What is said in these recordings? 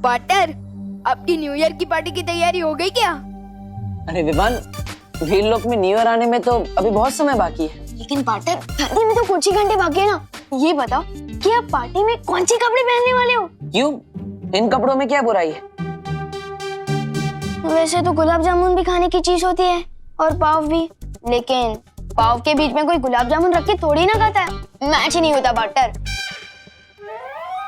Partner, आपकी new year की party की तैयारी हो गई क्या? अरे विवान, वीर लोक में न्यू ईयर आने में तो अभी बहुत समय बाकी है। लेकिन पार्टनर, शादी में तो कुछ ही घंटे बाकी है ना। ये बताओ कि आप पार्टी में कौन से कपड़े पहनने वाले हो? क्यों, इन कपड़ों में क्या बुराई है? वैसे तो गुलाब जामुन भी खाने की चीज होती है और पाव भी, लेकिन पाव के बीच में कोई गुलाब जामुन रख के थोड़ी ना खाता है। मैच ही नहीं होता पार्टनर।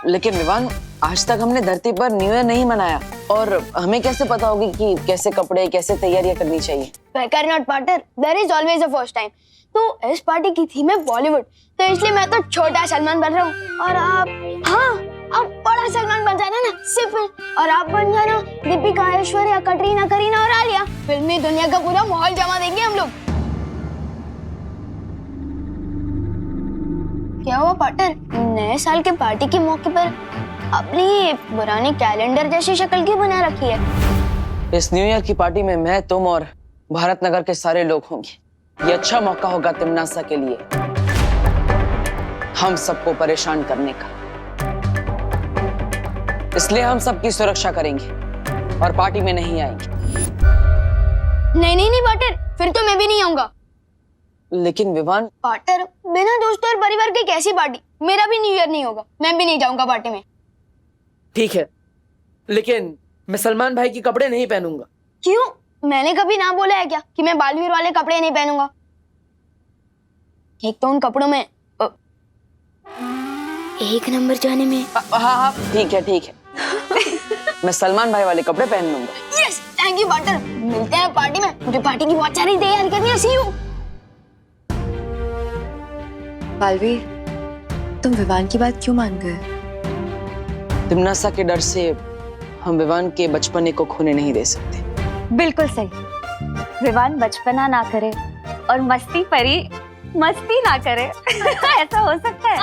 लेकिन विवान, आज तक हमने धरती पर न्यू ईयर नहीं मनाया और हमें कैसे पता होगी कि कैसे कपड़े, कैसे तैयारियां करनी चाहिए? बेकार not partner, there is always a first time. तो इस पार्टी की थीम है बॉलीवुड, तो इसलिए मैं तो छोटा सलमान बन रहा हूँ और आप, हाँ, आप बड़ा सलमान बन जाना ना सिर्फ, और आप बन जाना दीपिका, ऐश्वर्या, कटरीना, करीना और आलिया। फिल्मी दुनिया का पूरा माहौल जमा देंगे हम लोग। क्या हुआ पार्टनर, नए साल के पार्टी के मौके पर अपनी पुरानी कैलेंडर जैसी शक्ल क्यों बना रखी है? इस न्यू ईयर की पार्टी में मैं, तुम और भारत नगर के सारे लोग होंगे। ये अच्छा मौका होगा तिमनासा के लिए हम सबको परेशान करने का। इसलिए हम सबकी सुरक्षा करेंगे और पार्टी में नहीं आएंगे। नहीं पार्टनर, फिर तो मैं भी नहीं आऊंगा। लेकिन विवान, पार्टनर, बिना दोस्तों और परिवार के कैसी पार्टी? मेरा भी न्यू ईयर नहीं होगा, मैं भी नहीं जाऊंगा पार्टी में। ठीक है, लेकिन मैं सलमान भाई के कपड़े नहीं पहनूंगा। क्यों? मैंने कभी ना बोला है क्या कि मैं बालवीर वाले कपड़े नहीं पहनूंगा? एक तो उन कपड़ों में एक नंबर जाने में। हाँ, ठीक है मैं सलमान भाई वाले कपड़े पहन लूंगा। Yes, thank you partner. मिलते हैं पार्टी में, मुझे पार्टी की बहुत सारी तैयारी करनी है। सी यू। बालवीर, तुम विवान की बात क्यों मान गए? तिमनासा के डर से हम विवान के बचपने को खोने नहीं दे सकते। बिल्कुल सही। विवान बचपना ना करे और मस्ती परी मस्ती ना करे। ऐसा हो सकता है?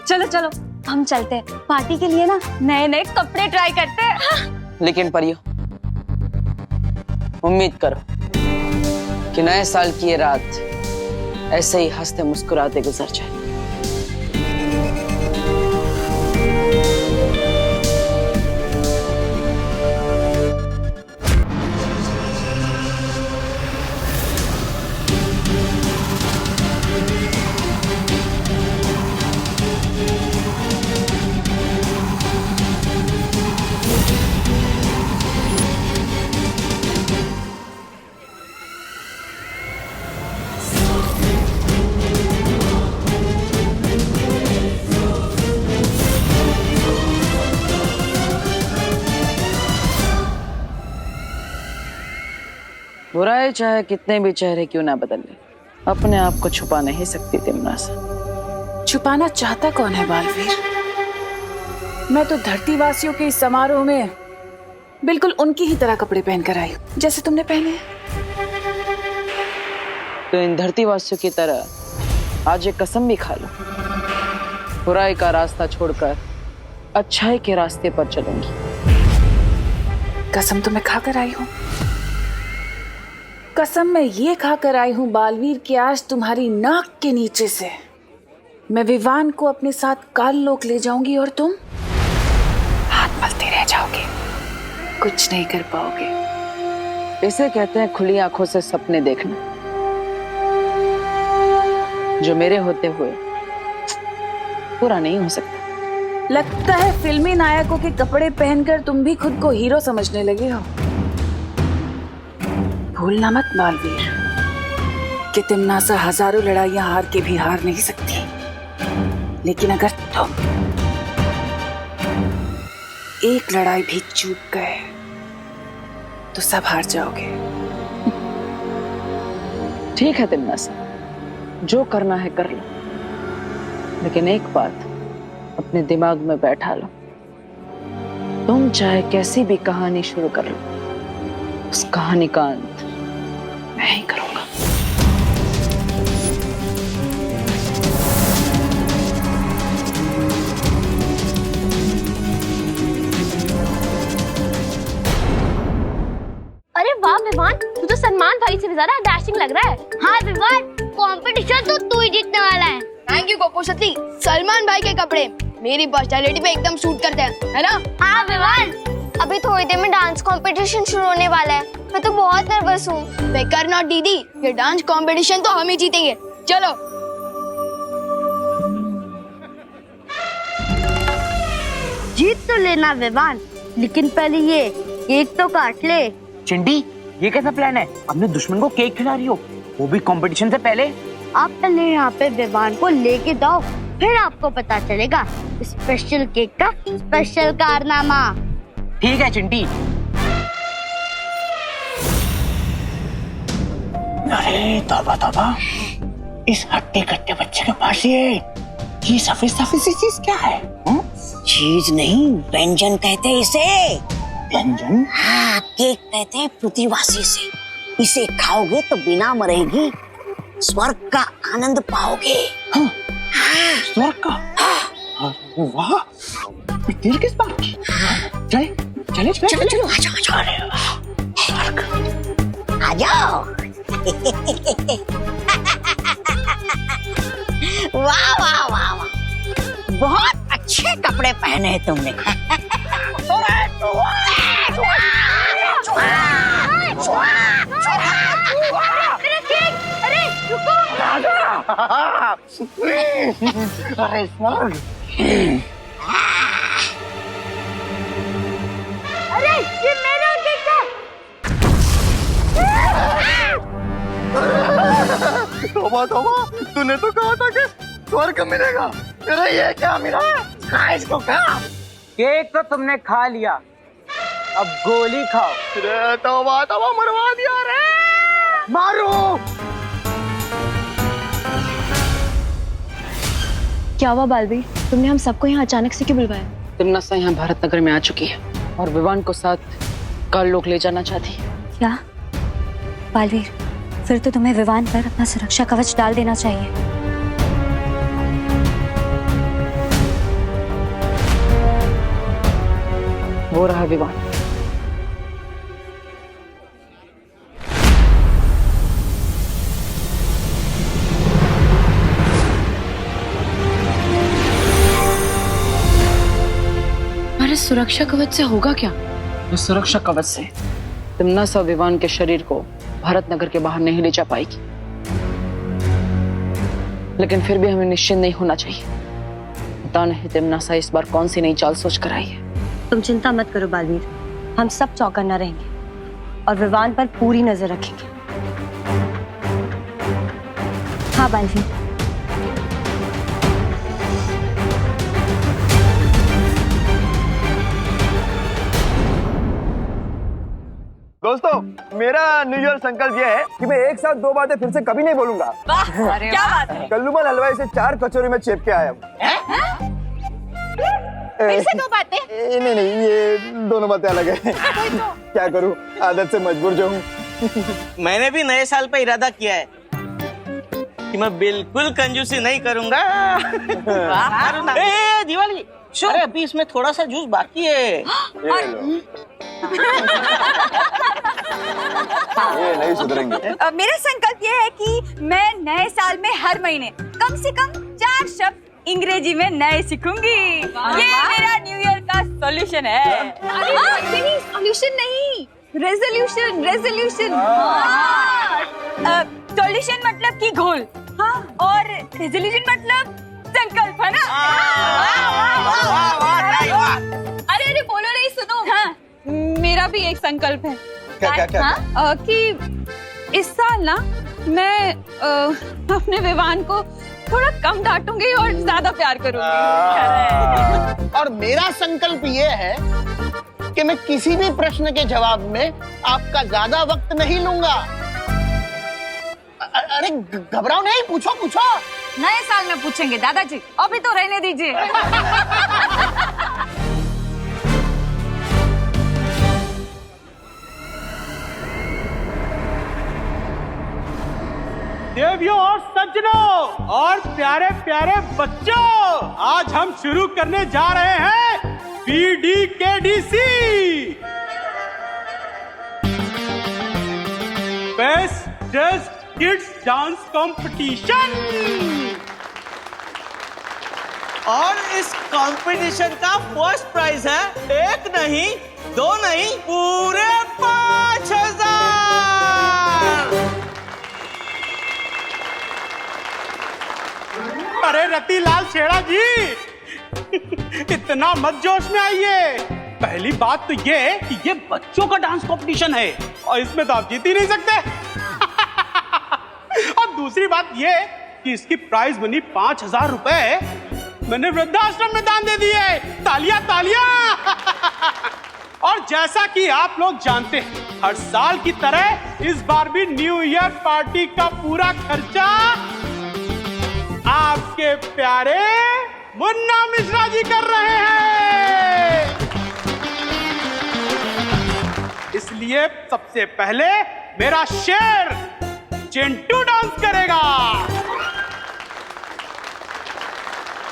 चलो चलो, हम चलते हैं पार्टी के लिए ना, नए नए कपड़े ट्राई करते हैं। लेकिन परियो, उम्मीद करो कि नए साल की ये रात ऐसे ही हंसते मुस्कुराते गुजर जाए। बुराई चाहे कितने भी चेहरे क्यों ना बदल ले, अपने आप को छुपा नहीं सकती तिमनासा। छुपाना चाहता कौन है बालवीर? मैं तो धरतीवासियों के इस समारोह में बिल्कुल उनकी ही तरह कपड़े पहनकर आई हूँ जैसे तुमने पहने हैं। तो इन धरतीवासियों की तरह आज एक कसम भी खा लो, बुराई का रास्ता छोड़कर अच्छाई के रास्ते पर चलूंगी। कसम तो मैं खाकर आई हूँ, कसम मैं ये खाकर आई हूँ बालवीर कि आज तुम्हारी नाक के नीचे से मैं विवान को अपने साथ काल लोक ले जाऊंगी और तुम हाथ मलते रह जाओगे, कुछ नहीं कर पाओगे। इसे कहते हैं खुली आंखों से सपने देखना, जो मेरे होते हुए पूरा नहीं हो सकता। लगता है फिल्मी नायकों के कपड़े पहनकर तुम भी खुद को हीरो समझने लगे हो। भूलना मत बालवीर कि तिमनासा हजारों लड़ाइयां हार के भी हार नहीं सकती, लेकिन अगर तुम एक लड़ाई भी चूक गए तो सब हार जाओगे। ठीक है तिमनासा, जो करना है कर लो, लेकिन एक बात अपने दिमाग में बैठा लो, तुम चाहे कैसी भी कहानी शुरू कर लो, उस कहानी का अंत मैं ही करूंगा। अरे वाह विवान, तू तो सलमान भाई से भी ज्यादा डैशिंग लग रहा है। हाँ विवान, कंपटीशन तो तू ही जीतने वाला है। थैंक यू कोको सती। सलमान भाई के कपड़े मेरी पर्सनैलिटी पे एकदम सूट करते हैं, है ना? हाँ विवान। थोड़ी देर में डांस कंपटीशन शुरू होने वाला है। मैं तो बहुत नर्वस हूँ। बेकार नॉट दीदी, ये डांस कंपटीशन तो हम ही जीतेंगे। चलो। जीत तो लेना विवान, लेकिन पहले ये केक तो काट ले। चिंटी, ये कैसा प्लान है? अपने दुश्मन को केक खिला रही हो, वो भी कंपटीशन से पहले? आप पहले यहाँ पे विवान को लेके जाओ, फिर आपको पता चलेगा स्पेशल केक का स्पेशल कारनामा। ठीक है चिंटी। अरे तौबा तौबा, इस हट्टे कट्टे बच्चे के पास ये सफेद सफेद सी चीज क्या है? चीज नहीं, व्यंजन कहते हैं इसे। व्यंजन? हाँ, केक कहते हैं पृथ्वीवासी से। इसे खाओगे तो बिना मरेगी स्वर्ग का आनंद पाओगे। हाँ, स्वर्ग का? अरे वाह, देर किस बात की? चले चलो चलो चलो, आ जाओ। अरे वाह, स्वर्ग। आ जाओ। वाह वाह वाह वाह, बहुत अच्छे कपड़े पहने हैं तुमने। अरे रुको। अरे स्वर्ग। अरे ये मेरा केक है। तौबा तौबा, तूने तो कहा था कि स्वर्ग मिलेगा, तेरा ये क्या मिला? खा इसको, खा। केक तो तुमने खा लिया, अब गोली खाओ। अरे तौबा तौबा, मरवा दिया रे। मारो। क्या हुआ बालवीर, तुमने हम सबको यहाँ अचानक से क्यों बुलवाया? तिमनासा यहाँ भारत नगर में आ चुकी है और विवान को साथ काल लोग ले जाना चाहती है। क्या बालवीर, फिर तो तुम्हें विवान पर अपना सुरक्षा कवच डाल देना चाहिए। वो रहा विवान। हमारे सुरक्षा कवच से होगा क्या? इस सुरक्षा कवच से तिमनासा विवान के शरीर को भारत नगर के बाहर नहीं ले जा पाएगी, लेकिन फिर भी हमें निश्चिंत नहीं होना चाहिए। पता नहीं तिमनासा इस बार कौन सी नई चाल सोच कर आई है। तुम चिंता मत करो बालवीर, हम सब चौकन्ना रहेंगे और विवान पर पूरी नजर रखेंगे। हाँ बालवीर। दोस्तों, मेरा न्यू ईयर संकल्प ये है कि मैं एक साथ दो बातें फिर से कभी नहीं बोलूंगा। क्या बात है? कल्लूमल हलवाई से 4 कचौरी में चेप के आया हूँ। फिर से दो बातें? नहीं, ये दोनों बातें अलग है। क्या करूँ, आदत से मजबूर जो हूँ। मैंने भी नए साल पे इरादा किया है कि मैं बिल्कुल कंजूसी नहीं करूंगा। ए दिवाली, अरे अभी इसमें थोड़ा सा जूस बाकी है। ये नहीं सुधरेंगे। मेरा संकल्प ये है कि मैं नए साल में हर महीने कम से कम 4 शब्द अंग्रेजी में नए सीखूंगी। ये मेरा न्यू ईयर का सॉल्यूशन है। सॉल्यूशन नहीं, रेजोल्यूशन। सॉल्यूशन मतलब कि घोल, हाँ, और रेजोल्यूशन मतलब संकल्प, है ना? अरे बोलो नहीं, सुनो। हाँ, मेरा भी एक संकल्प है। क्या? कि इस साल ना मैं अपने विवान को थोड़ा कम डांटूंगी और ज्यादा प्यार करूंगी। और मेरा संकल्प ये है कि मैं किसी भी प्रश्न के जवाब में आपका ज्यादा वक्त नहीं लूंगा। अरे घबराओ नहीं, पूछो। नए साल में पूछेंगे दादाजी, अभी तो रहने दीजिए। देवियों और सज्जनों और प्यारे प्यारे बच्चों, आज हम शुरू करने जा रहे हैं PDKDC best dress kids dance competition. और इस कंपटीशन का फर्स्ट प्राइज है 1 नहीं 2 नहीं पूरे 5000। अरे रतिलाल छेड़ा जी इतना मत जोश में आइए। पहली बात तो ये कि ये बच्चों का डांस कंपटीशन है और इसमें तो आप जीत ही नहीं सकते। और दूसरी बात ये कि इसकी प्राइज मनी 5000 रुपए मैंने वृद्धाश्रम में दान दे दिए। तालियां तालियां। और जैसा कि आप लोग जानते हैं हर साल की तरह इस बार भी न्यू ईयर पार्टी का पूरा खर्चा आपके प्यारे मुन्ना मिश्रा जी कर रहे हैं। इसलिए सबसे पहले मेरा शेर चिंटू डांस करेगा।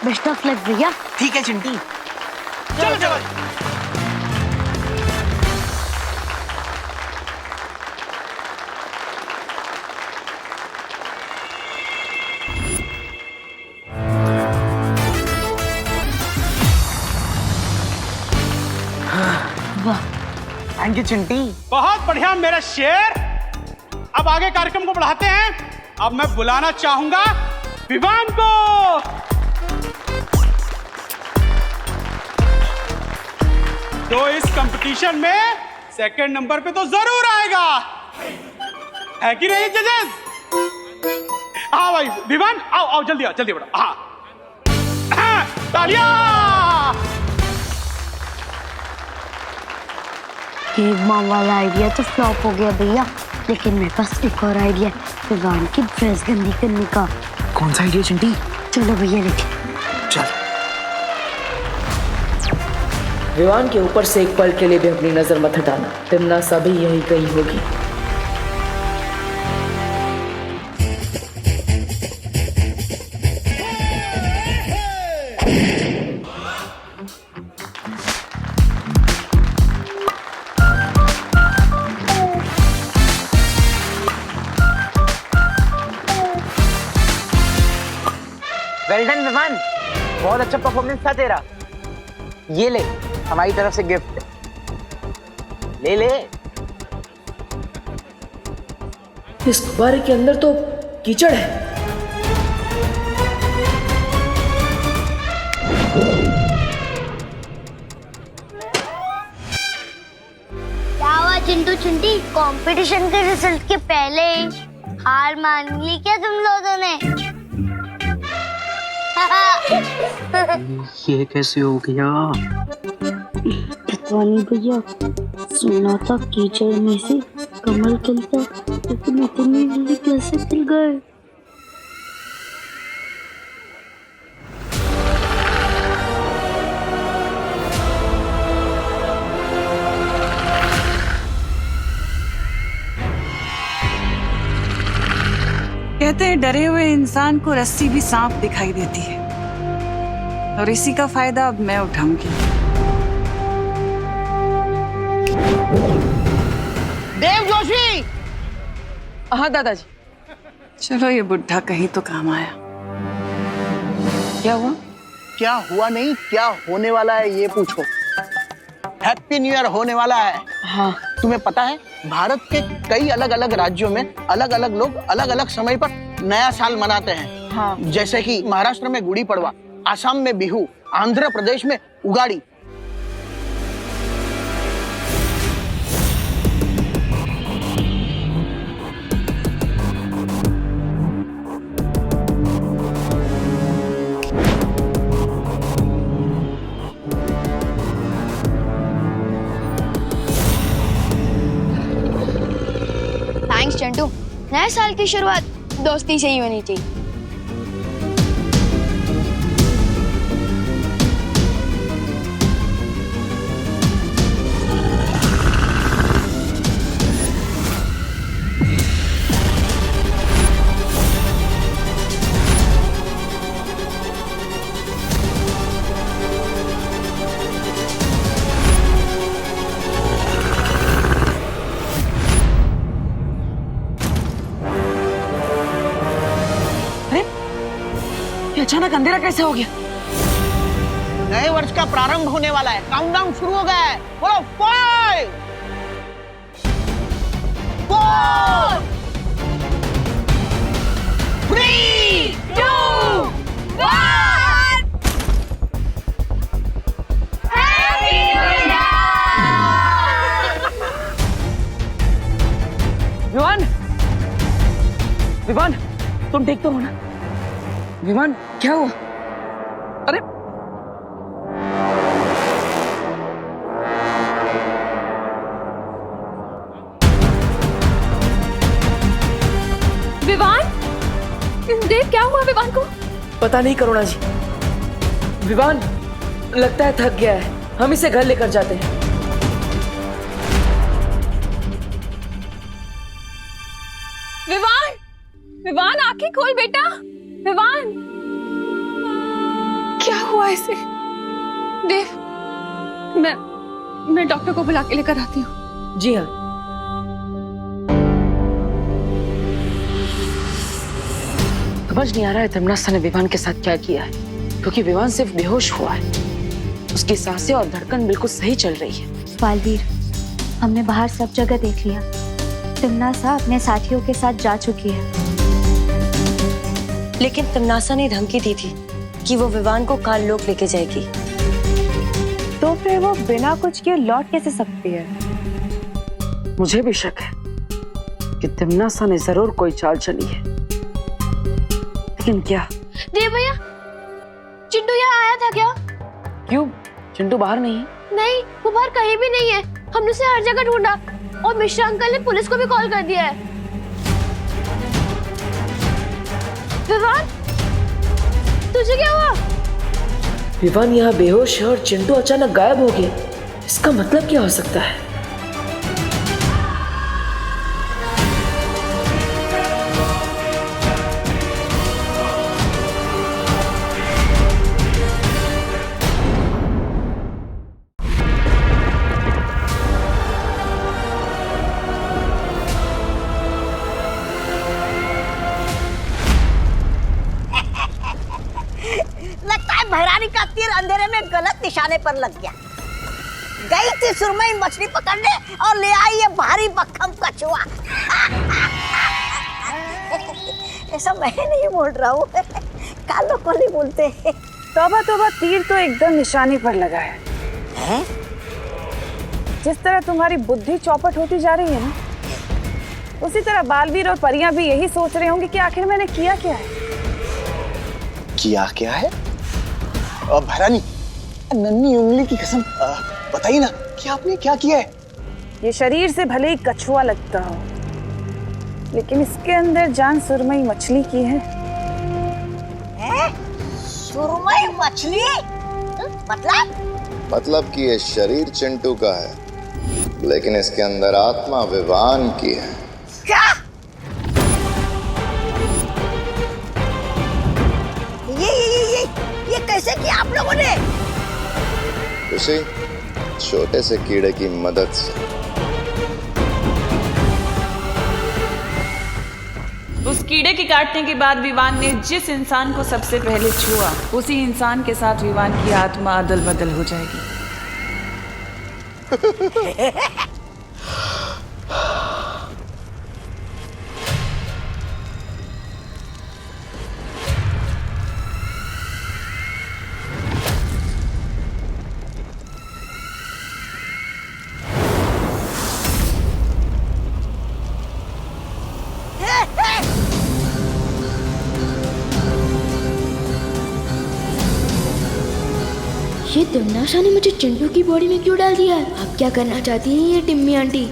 बेस्ट ऑफ लक भैया। ठीक है चिंटी। चलो चलो। Thank you Chinti. बहुत बढ़िया मेरा शेर। अब आगे कार्यक्रम को बढ़ाते हैं। अब मैं बुलाना चाहूंगा विवान को। तो इस कंपटीशन में सेकंड नंबर पे तो जरूर आएगा, है कि नहीं जजेस? हाँ भाई विवान आओ आओ जल्दी आओ जल्दी बढ़ो। हाँ तालियां। केक बॉम्ब वाला आइडिया तो फ्लॉप हो गया भैया, लेकिन मेरे पास एक और आइडिया है विवान की ड्रेस गंदी करने का। कौन सा आइडिया चिंटी? चलो भैया लेके चल। विवान के ऊपर से एक पल के लिए भी अपनी नजर मत हटाना। तिमनासा भी यही कहीं होगी। वेल डन विवान, बहुत अच्छा परफॉर्मेंस था तेरा। ये ले हमारी तरफ से गिफ्ट। ले ले। इस गुब्बारे के अंदर तो कीचड़ है। क्या हुआ चिंटू चिंटी, कंपटीशन के रिजल्ट के पहले ही हार मान ली क्या तुम लोगों ने? ये कैसे हो गया? पता नहीं भैया, सुना था कीचड़ में से कमल खिलता, लेकिन इतनी जल्दी कैसे खिल गए? कहते हैं डरे हुए इंसान को रस्सी भी सांप दिखाई देती है, और इसी का फायदा अब मैं उठाऊंगी। देव जोशी। हाँ दादाजी। चलो ये बुढ़ा कहीं तो काम आया। क्या हुआ? क्या हुआ नहीं, क्या होने वाला है ये पूछो। हैप्पी न्यू ईयर होने वाला है। हाँ। तुम्हें पता है भारत के कई अलग अलग राज्यों में अलग अलग लोग अलग अलग समय पर नया साल मनाते हैं। हाँ। जैसे कि महाराष्ट्र में गुड़ी पड़वा, आसाम में बिहू, आंध्र प्रदेश में उगाड़ी। थैंक्स चिंटू, नए साल की शुरुआत दोस्ती से ही होनी चाहिए। अचानक अंधेरा कैसे हो गया? नए वर्ष का प्रारंभ होने वाला है, काउंटडाउन शुरू हो गया है। बोलो 5 4 3 2 1 विवान, विवान, तुम ठीक तो हो ना? विवान, क्या हुआ? अरे विवान, देव क्या हुआ विवान को? पता नहीं करुणा जी, विवान लगता है थक गया है, हम इसे घर लेकर जाते हैं। विवान, विवान आंखें खोल बेटा। विवान, क्या हुआ इसे? देव, मैं डॉक्टर को बुला के लेकर आती हूँ। जी हाँ। समझ नहीं आ रहा है तमन्ना ने विवान के साथ क्या किया है, क्योंकि विवान सिर्फ बेहोश हुआ है, उसकी सांसें और धड़कन बिल्कुल सही चल रही है। बालवीर, हमने बाहर सब जगह देख लिया। तिमनासा अपने साथियों के साथ जा चुकी है। लेकिन तिमनासा ने धमकी दी थी कि वो विवान को काल लोक लेके जाएगी। तो फिर वो बिना कुछ किए लौट कैसे सकती है? मुझे भी शक है कि तिमनासा ने जरूर कोई चाल चली है, लेकिन क्या? देव भैया, चिंटू यहाँ आया था क्या? क्यों? चिंटू बाहर नहीं है? नहीं, वो बाहर कहीं भी नहीं है। हमने उसे हर जगह ढूंढा और मिश्रा अंकल ने पुलिस को भी कॉल कर दिया है। विवान, तुझे क्या हुआ? विवान यहाँ बेहोश है और चिंटू अचानक गायब हो गया। इसका मतलब क्या हो सकता है? लगता है भैरानी का तीर अंधेरे में गलत निशाने पर लग गया। गई थी सुरमई मछली पकड़ने और ले आई ये भारी भक्कम कछुआ। ऐसा मैं नहीं बोल रहा हूँ, कालों को नहीं बोलते। तौबा तौबा, तीर तो एकदम निशाने पर लगा है। हैं? जिस तरह तुम्हारी बुद्धि चौपट होती जा रही है ना, उसी तरह बालवीर और परियां भी यही सोच रहे होंगे कि आखिर मैंने किया क्या है। किया क्या है? भैरानी, नन्ही उंगली की कसम बताइए ना कि आपने क्या किया है? ये शरीर से भले ही कछुआ लगता हो, लेकिन इसके अंदर जान सुरमई मछली की है। सुरमई मछली? मतलब कि ये शरीर चिंटू का है, लेकिन इसके अंदर आत्मा विवान की है। क्या? ये कैसे किया आप लोगों ने? उसी छोटे से कीड़े की मदद से। उस कीड़े के काटने के बाद विवान ने जिस इंसान को सबसे पहले छुआ, उसी इंसान के साथ विवान की आत्मा अदल बदल हो जाएगी। ये तिमनाशा ने मुझे चिंटू की बॉडी में क्यों डाल दिया? आप क्या करना चाहती हैं ये टिम्मी आंटी?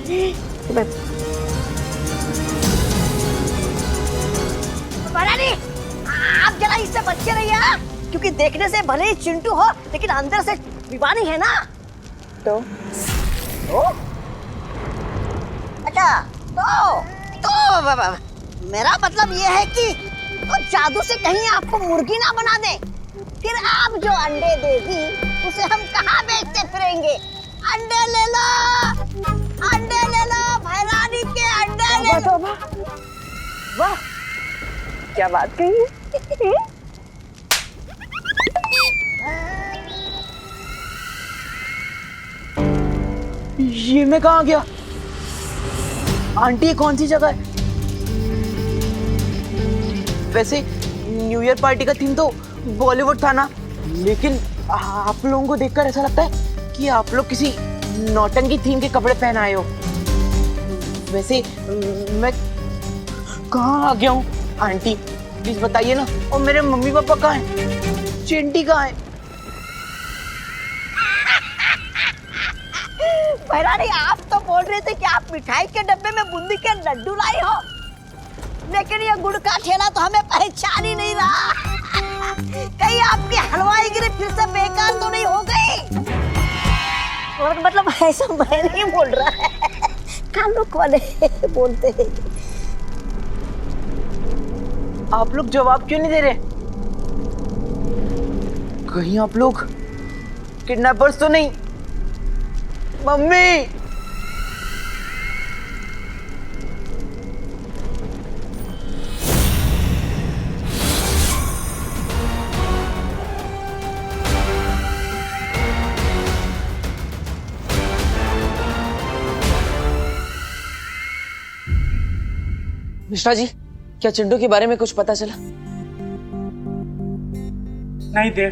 भैरानी, आप जरा इससे बचे रहिए, क्योंकि देखने से भले ही चिंटू हो, लेकिन अंदर से विवानी है ना। तो अच्छा, तो मेरा मतलब ये है कि तो जादू से कहीं आपको मुर्गी ना बना दे, फिर आप जो अंडे देगी उसे हम कहाँ बेचते फिरेंगे? अंडे ले लो, भैरानी के अंडे ले लो। वाह, क्या बात कही है। ये मैं कहाँ गया? आंटी ये कौन सी जगह है? वैसे न्यू ईयर पार्टी का थीम तो बॉलीवुड था ना, लेकिन आप लोगों को देखकर ऐसा लगता है कि आप लोग किसी नौटंकी थीम के कपड़े पहन आए हो। वैसे मैं कहाँ आ गया हूँ? आंटी प्लीज बताइए ना। और मेरे मम्मी पापा कहाँ हैं? चिंटी कहाँ है? भैरानी, आप तो बोल रहे थे कि आप मिठाई के डब्बे में बूंदी के लड्डू लाई हो, लेकिन ये गुड़ का ठेला तो हमें पहचान ही नहीं रहा। कहीं आपकी हलवाईगिरी फिर से बेकार तो नहीं हो गई? और मतलब ऐसा मैं नहीं बोल रहा है, कानून वाले बोलते हैं। आप लोग जवाब क्यों नहीं दे रहे? कहीं आप लोग किडनैपर्स तो नहीं? मम्मी! मिश्रा जी, क्या चिंटू के बारे में कुछ पता चला? नहीं देव,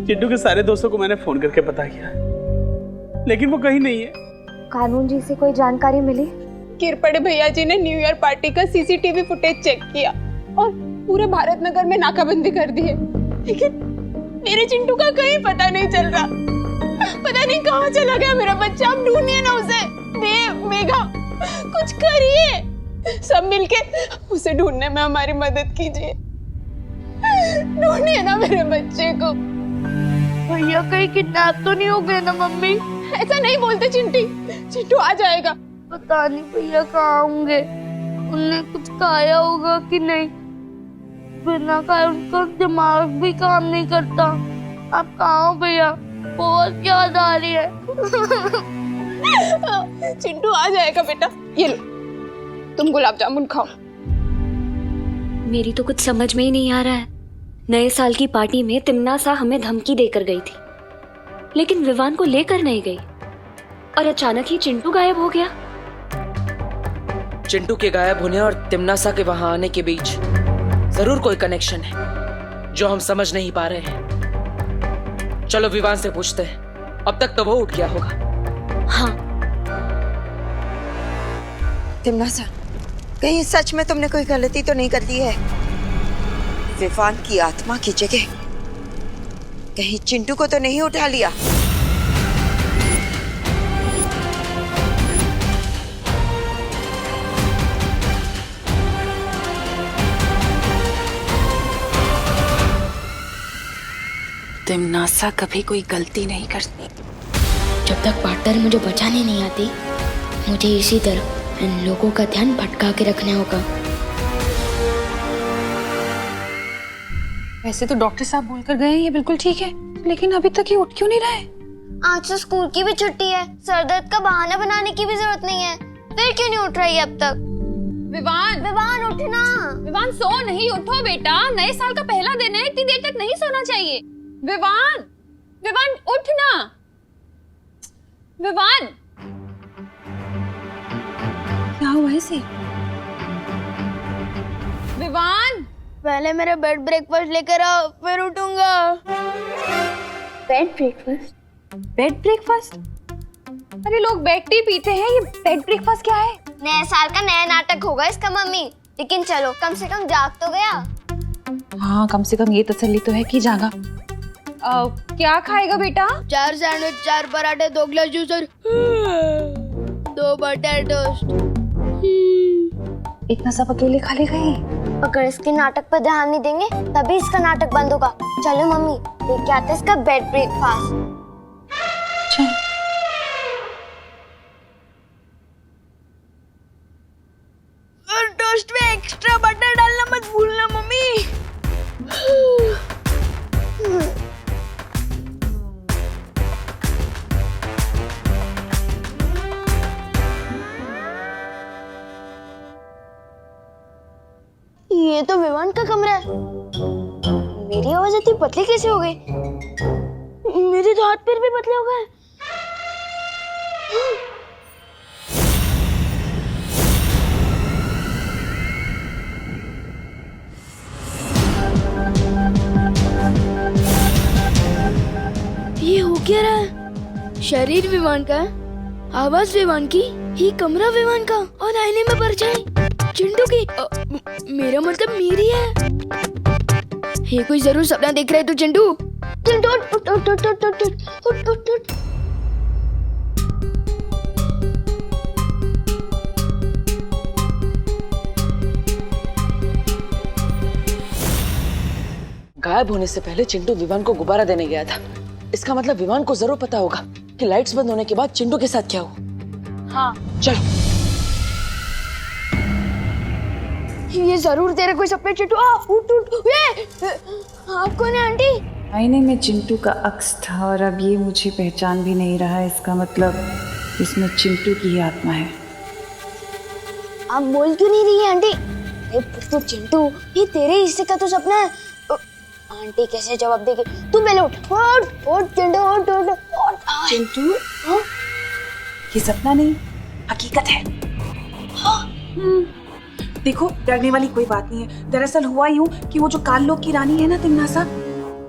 चिंटू के सारे दोस्तों को मैंने फोन करके पता किया, लेकिन वो कहीं नहीं है। कानून जी से कोई जानकारी मिली? किरपड़े भैया जी ने न्यू ईयर पार्टी का सीसीटीवी फुटेज चेक किया और पूरे भारत नगर में नाकाबंदी कर दी है, लेकिन मेरे चिंटू का कहीं पता नहीं चल रहा। पता नहीं कहाँ चला गया मेरा बच्चा। आप ढूंढिए ना उसे। देव, मेघा, कुछ करिए। सब मिलके उसे ढूंढने में हमारी मदद कीजिए। ढूंढिए ना मेरे बच्चे को। भैया कहीं किडनैप तो नहीं हो गए ना मम्मी? ऐसा नहीं बोलते चिंटी, चिंटू आ जाएगा। पता नहीं भैया कहाँ होंगे, उनने कुछ खाया होगा कि नहीं। बिना खाए उनका दिमाग भी काम नहीं करता। आप कहाँ हो भैया? बहुत याद आ रही है। चिंटू आ जाएगा बेटा। ये लो, तुम गुलाब जामुन खाओ। मेरी तो कुछ समझ में ही नहीं आ रहा है। नए साल की पार्टी में तिम्ना सा हमें धमकी देकर गई थी, लेकिन विवान को लेकर नहीं गई, और अचानक ही चिंटू गायब हो गया। चिंटू के गायब होने और तिम्नासा के वहां आने के बीच जरूर कोई कनेक्शन है जो हम समझ नहीं पा रहे हैं। चलो विवान से पूछते हैं। अब तक तो वो उठ गया होगा। हाँ। तिम्नासा, कहीं सच में तुमने कोई गलती तो नहीं कर दी है? विवान की आत्मा की जगह कहीं चिंटू को तो नहीं उठा लिया? तिम्नासा कभी कोई गलती नहीं करती। जब तक पार्टनर मुझे बचाने नहीं आती, मुझे इसी तरह इन लोगों का ध्यान भटका के रखना होगा। वैसे तो डॉक्टर साहब बोलकर गए हैं ये बिल्कुल ठीक है, लेकिन अभी तक ये उठ क्यों नहीं रहा है? आज तो स्कूल की भी छुट्टी है, सर दर्द का बहाना बनाने की भी जरूरत नहीं है। फिर क्यों नहीं उठ रही है अब तक? विवान, विवान उठना। विवान सो नहीं, उठो बेटा। नए साल का पहला दिन है, इतनी देर तक नहीं सोना चाहिए। विवान, विवान उठना। विवान, क्या हुआ इसे? विवान, पहले मेरा बेड ब्रेकफास्ट लेकर आओ, फिर उठूंगा। Bed breakfast? Bed breakfast? अरे लोग बेड टी पीते हैं, ये बेड ब्रेकफास्ट क्या है? नए साल का नया नाटक होगा इसका मम्मी। लेकिन चलो, कम से कम जाग तो गया। हाँ, कम से कम ये तसल्ली तो है कि जागा। क्या खाएगा बेटा? 4 सैंडविच, 4 पराठे, 2 गिलास जूस और 2 बटर टोस्ट। इतना सब अकेले खा लेगा ये? अगर इसके नाटक पर ध्यान नहीं देंगे तभी इसका नाटक बंद होगा। चलो मम्मी, लेके आते इसका बेड ब्रेकफास्ट। चल। और टोस्ट में एक्स्ट्रा बटर डालना मत भूलना मम्मी। ये तो विवान का कमरा है। मेरी आवाज इतनी पतली कैसे हो गई? मेरे तो हाथ पैर भी पतले हो गए। शरीर विवान का है, आवाज विवान की, ही कमरा विवान का, और आईने में परछाई चिंटू की। मेरा मतलब मेरी है। ये कोई जरूर सपना देख रहा है तू चिंटू। चिंटू उठ उठ उठ उठ उठ उठ उठ उठ। गायब होने से पहले चिंटू विवान को गुब्बारा देने गया था। इसका मतलब विवान को जरूर पता होगा कि लाइट्स बंद होने के बाद चिंटू के साथ क्या हुआ। हाँ चलो। ये जरूर तेरे कोई सपने चिंटू। उठ उठ। ये आप कौन है आंटी? आईने में चिंटू का अक्स था और अब ये मुझे पहचान भी नहीं रहा है। इसका मतलब इसमें चिंटू की ही आत्मा है। आप बोल क्यों नहीं रही है आंटी? तो चिंटू, ये तेरे हिस्से का तो सपना है। आंटी कैसे जवाब देगी? तू पहले उठ उठ उठ चिंटू उठ उठ उठ। चिंटू, ये सपना नहीं, हकीकत है। देखो, डरने वाली कोई बात नहीं है। दरअसल हुआ यूं कि वो जो काललोक की रानी है ना, तिम्नासा।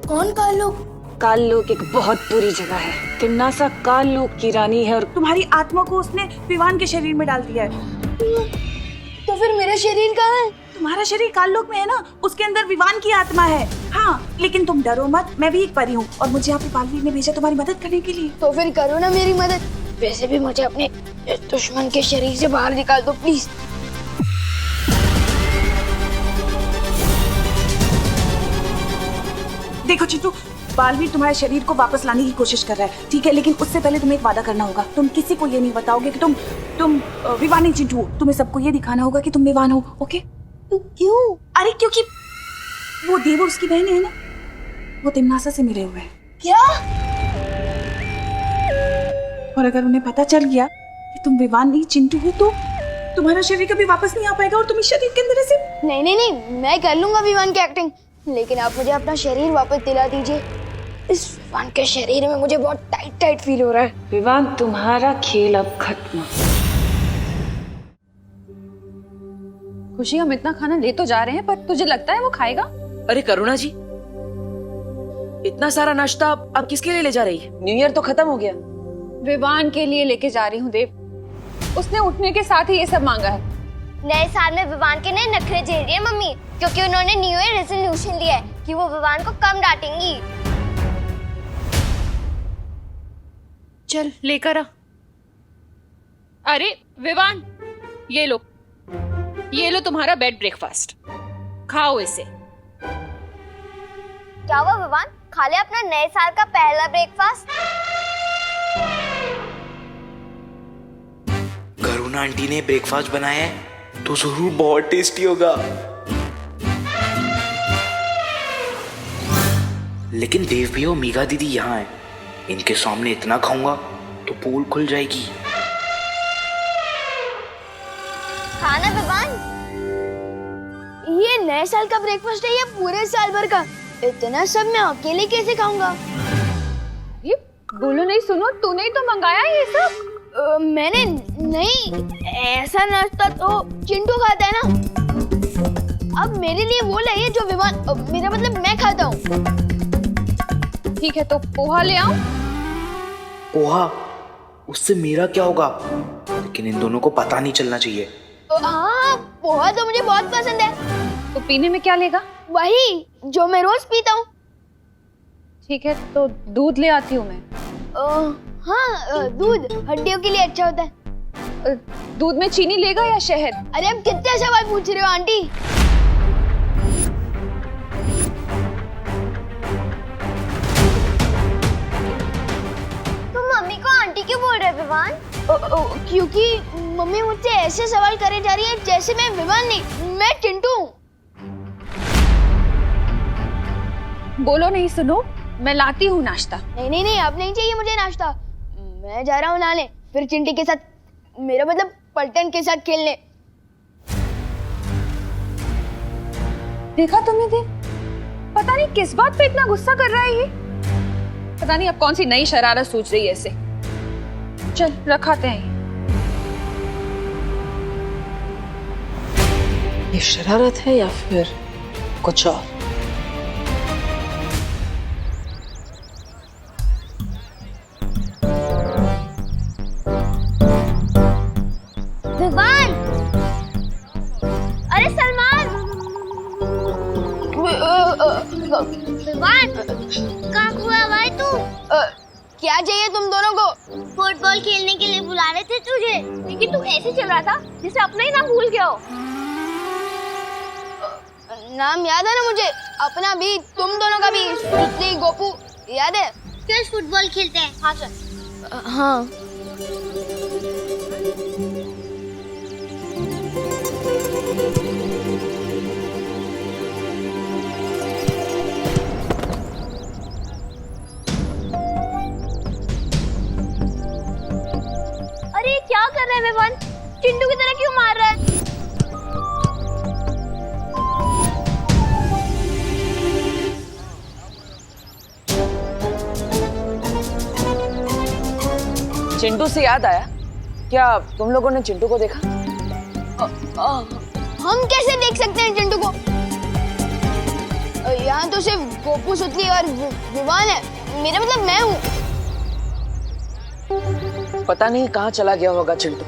कौन काललोक? काललोक एक बहुत बुरी जगह है। तिम्नासा काललोक की रानी है और तुम्हारी आत्मा को उसने विवान के शरीर में डाल दिया है। तो फिर मेरा शरीर कहाँ है? तुम्हारा शरीर काललोक में है ना, उसके अंदर विवान की आत्मा है। हाँ, लेकिन तुम डरो मत, मैं भी एक परी हूँ और मुझे यहाँ पे बालवीर ने भेजा तुम्हारी मदद करने के लिए। तो फिर करो ना मेरी मदद। वैसे भी मुझे अपने दुश्मन के शरीर से बाहर निकाल दो प्लीज। देखो चिंटू, बालवीर तुम्हारे शरीर को वापस लाने की कोशिश कर रहा है, ठीक है? लेकिन उससे पहले तुम्हें एक वादा करना होगा। तुम किसी को ये नहीं बताओगे कि तुम विवान नहीं चिंटू हो। तुम्हें सबको ये दिखाना होगा कि तुम विवान हो, ओके? क्यों? अरे क्योंकि वो देव और उसकी बहन है ना, वो तिम्नासा से मिले हुए हैं। क्या? और अगर उन्हें पता चल गया कि तुम विवान नहीं चिंटू हो तो तुम्हारा शरीर कभी वापस नहीं आ पाएगा और तुम इस शरीर के अंदर ऐसे। नहीं नहीं नहीं, मैं कर लूंगा विवान की एक्टिंग, लेकिन आप मुझे अपना शरीर वापस दिला दीजिए। इस विवान के शरीर में मुझे बहुत टाइट टाइट फील हो रहा है। विवान, तुम्हारा खेल अब खत्म। खुशी, हम इतना खाना ले तो जा रहे हैं, पर तुझे लगता है वो खाएगा? अरे करुणा जी, इतना सारा नाश्ता अब किसके लिए ले जा रही है? न्यू ईयर तो खत्म हो गया। विवान के लिए लेके जा रही हूँ देव। उसने उठने के साथ ही ये सब मांगा है। नए साल में विवान के नए नखरे झेल रही है मम्मी, क्योंकि उन्होंने न्यू ईयर रेजोल्यूशन लिया है कि वो विवान को कम डांटेंगी। चल लेकर आ। अरे विवान, ये लो तुम्हारा बेड ब्रेकफास्ट, खाओ इसे। क्या हुआ विवान, खा ले अपना नए साल का पहला ब्रेकफास्ट। करुणा आंटी ने ब्रेकफास्ट बनाया है तो जरूर बहुत टेस्टी होगा। लेकिन देव भैया और मीगा दीदी यहाँ है, इनके सामने इतना खाऊंगा तो पोल खुल जाएगी। खाना विवान, ये नए साल का ब्रेकफास्ट है या पूरे साल भर का? इतना सब मैं अकेले कैसे खाऊंगा? ये बोलो नहीं, सुनो, तूने ही तो मंगाया ये सब। मैंने नहीं, ऐसा नाश्ता तो चिंटू खाता है ना। अब मेरे लिए वो लाइए जो विवान, मेरा मतलब मैं खाता हूँ। ठीक है, तो पोहा ले आओ। पोहा? उससे मेरा क्या होगा? लेकिन इन दोनों को पता नहीं चलना चाहिए। हाँ, पोहा तो मुझे बहुत पसंद है। तो पीने में क्या लेगा? वही जो मैं रोज पीता हूँ। ठीक है, तो दूध ले आती हूँ मैं। हाँ, दूध हड्डियों के लिए अच्छा होता है। दूध में चीनी लेगा या शहद? अरे अब कितने सवाल पूछ रहे हो आंटी? तुम मम्मी को आंटी क्यों बोल रहे विवान? क्योंकि मम्मी मुझसे ऐसे सवाल करे जा रही है जैसे मैं विवान नहीं, मैं चिंटू हूँ। बोलो नहीं, सुनो, मैं लाती हूँ नाश्ता। नहीं नहीं नहीं, अब नहीं चाहिए मुझे नाश्ता। मैं जा रहा हूँ लाने, फिर चिंटी के साथ, मेरा मतलब पलटन के साथ खेलने। देखा तुमने देव, पता नहीं किस बात पे इतना गुस्सा कर रहा है ये। पता नहीं अब कौन सी नई शरारत सोच रही है ऐसे। चल रखाते हैं। ये शरारत है या फिर कुछ और? क्या चाहिए तुम दोनों को? फुटबॉल खेलने के लिए बुला रहे थे तुझे, लेकिन तू ऐसे चल रहा था जैसे अपना ही नाम भूल गया हो। नाम याद है ना मुझे, अपना भी तुम दोनों का भी, श्रुति गोपू याद है? चल फुटबॉल खेलते हैं। हाँ सर। हाँ। अरे क्या कर रहे हैं विवान? चिंटू की तरह क्यों मार रहा है? चिंटू से याद आया, क्या तुम लोगों ने चिंटू को देखा? हम कैसे देख सकते हैं चिंटू को? यहाँ तो सिर्फ गोपू, सुतली और विवान है। मेरा मतलब मैं हूँ। पता नहीं कहाँ चला गया होगा चिंटू।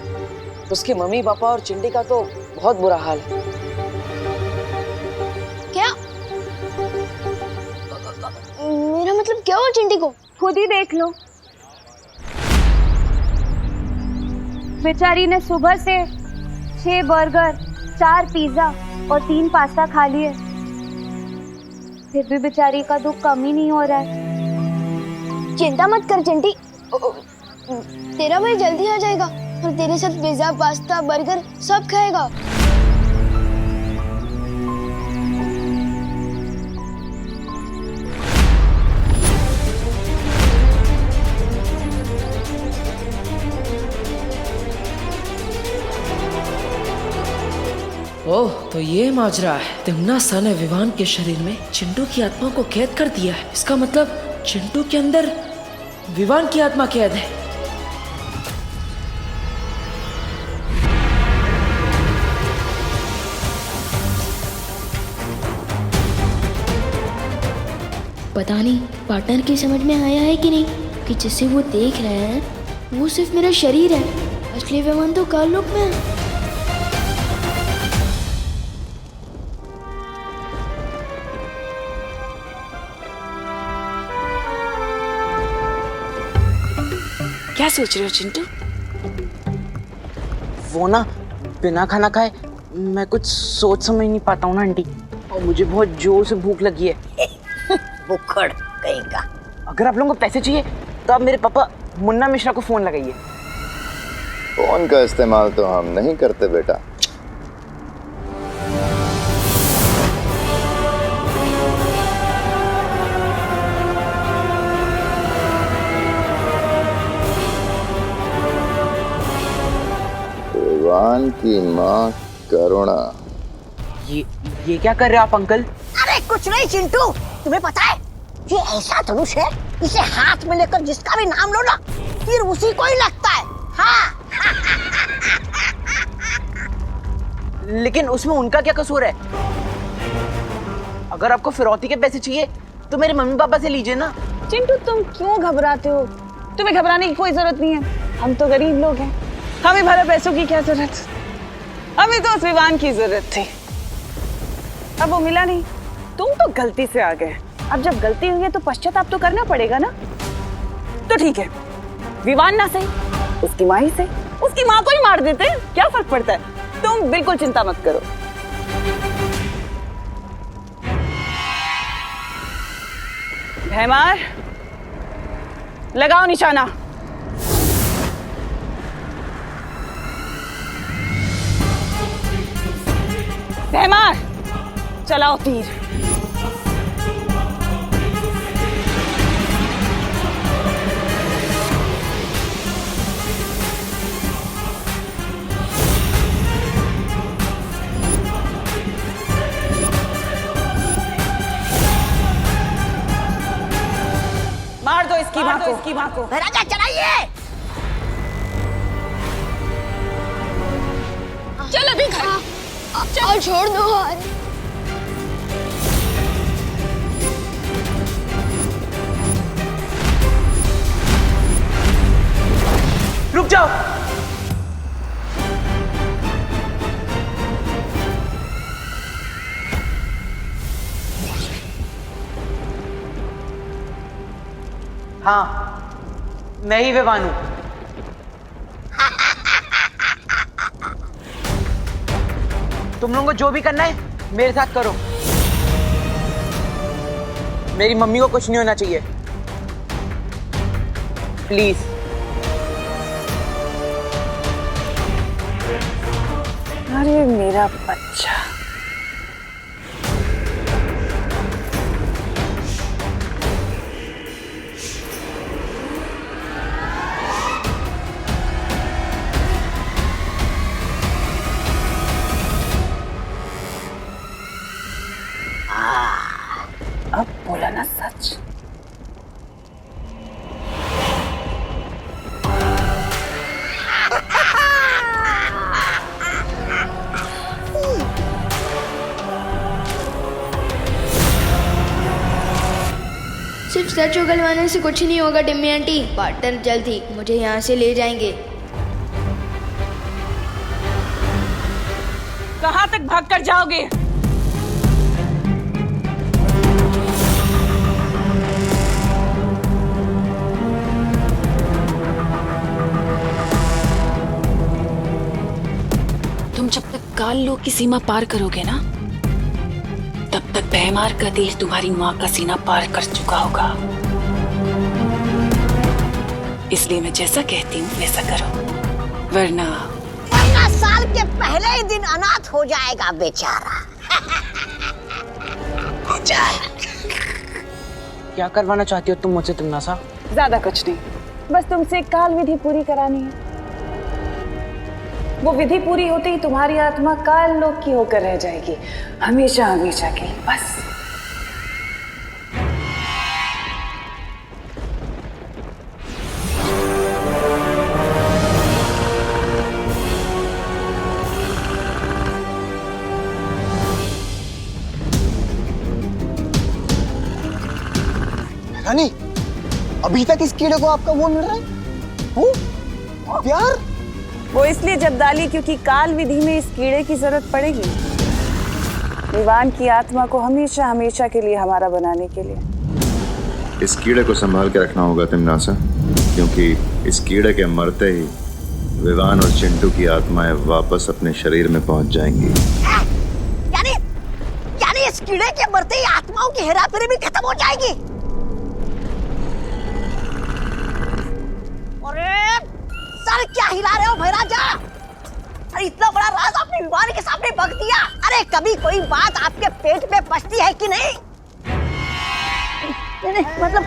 उसकी मम्मी पापा और चिंटी का तो बहुत बुरा हाल है। क्या? मेरा मतलब क्या हुआ चिंटी को? खुद ही देख लो। बेचारी ने सुबह से 6 बर्गर, 4 पिज्जा और 3 पास्ता खा लिए, फिर भी बेचारी का दुख कम ही नहीं हो रहा है। चिंता मत कर चिंटी, तेरा भाई जल्दी आ जाएगा और तेरे साथ पिज्जा, पास्ता, बर्गर सब खाएगा। ओह, तो ये माजरा है। तिम्नासा ने विवान के शरीर में चिंटू की आत्मा को कैद कर दिया है। इसका मतलब चिंटू के अंदर विवान की आत्मा कैद है। पता नहीं पार्टनर की समझ में आया है कि नहीं कि जिसे वो देख रहे हैं वो सिर्फ मेरा शरीर है, असली विमान तो काललोक में है। क्या सोच रहे हो चिंटू? वो ना, बिना खाना खाए मैं कुछ सोच समझ नहीं पाता हूँ ना आंटी, और मुझे बहुत जोर से भूख लगी है। बुखड़ कहीं का। अगर आप लोगों को पैसे चाहिए तो आप मेरे पापा मुन्ना मिश्रा को फोन लगाइए। फोन का इस्तेमाल तो हम नहीं करते बेटा। विवान की माँ करुणा। ये क्या कर रहे हो आप अंकल? अरे कुछ नहीं चिंटू, तुम्हें पता है ये ऐसा धनुष है, इसे हाथ में लेकर जिसका भी नाम लो ना फिर उसी को ही लगता है। हाँ। लेकिन उसमें उनका क्या कसूर है? अगर आपको फिरौती के पैसे चाहिए तो मेरे मम्मी पापा से लीजिए ना। चिंटू तुम क्यों घबराते हो? तुम्हें घबराने की कोई जरूरत नहीं है। हम तो गरीब लोग हैं, हमें भला पैसों की क्या जरूरत? हमें तो उस विवान की जरूरत थी, अब वो मिला नहीं। तुम तो गलती से आ गए, अब जब गलती हुई है तो पश्चाताप तो करना पड़ेगा ना। तो ठीक है, विवान ना सही, उसकी माँ ही सही, उसकी माँ को ही मार देते हैं, क्या फर्क पड़ता है? तुम बिल्कुल चिंता मत करो। भैमार, लगाओ निशाना। भैमार, चलाओ तीर। मार दो इसकी माँ को। राजा चलाइए। चल अभी घर चल, छोड़ दो। रुक जाओ। हाँ, मैं ही विवान हूँ। तुम लोगों को जो भी करना है मेरे साथ करो। मेरी मम्मी को कुछ नहीं होना चाहिए, प्लीज। अरे मेरा बच्चा, अब बोला ना सच। सिर्फ सच उगलवाने से कुछ नहीं होगा टिम्मी आंटी। पार्टनर जल्द ही मुझे यहाँ से ले जाएंगे। कहाँ तक भाग कर जाओगे? तुम जब तक काल लोक की सीमा पार करोगे ना, तब तक भयमार का देश तुम्हारी माँ का सीना पार कर चुका होगा। इसलिए मैं जैसा कहती हूँ वैसा करो, वरना साल के पहले ही दिन अनाथ हो जाएगा बेचारा। क्या करवाना चाहती हो तुम मुझसे तिम्नासा? ज्यादा कुछ नहीं, बस तुमसे एक काल विधि पूरी करानी है। वो विधि पूरी होते ही तुम्हारी आत्मा काल लोक की होकर रह जाएगी, हमेशा हमेशा के लिए, बस। रानी, अभी तक इस कीड़े को आपका वो मिल रहा है? वो प्यार? वो इसलिए जब्दाली क्योंकि काल विधि में इस कीड़े की जरूरत पड़ेगी, विवान की आत्मा को हमेशा हमेशा के लिए हमारा बनाने के लिए। इस कीड़े को संभाल के रखना होगा तिम्नासा, क्योंकि इस कीड़े के मरते ही विवान और चिंटू की आत्माएं वापस अपने शरीर में पहुंच जाएंगी। यानी इस कीड़े के मरते ही आत्माओं की हेराफेरी भी खत्म हो जाएगी। सर क्या हिला रहे हो भैराजा? अरे इतना बड़ा राज आपने विवान के सामने बक दिया। अरे कभी कोई बात आपके पेट में पचती है कि नहीं? नहीं, मतलब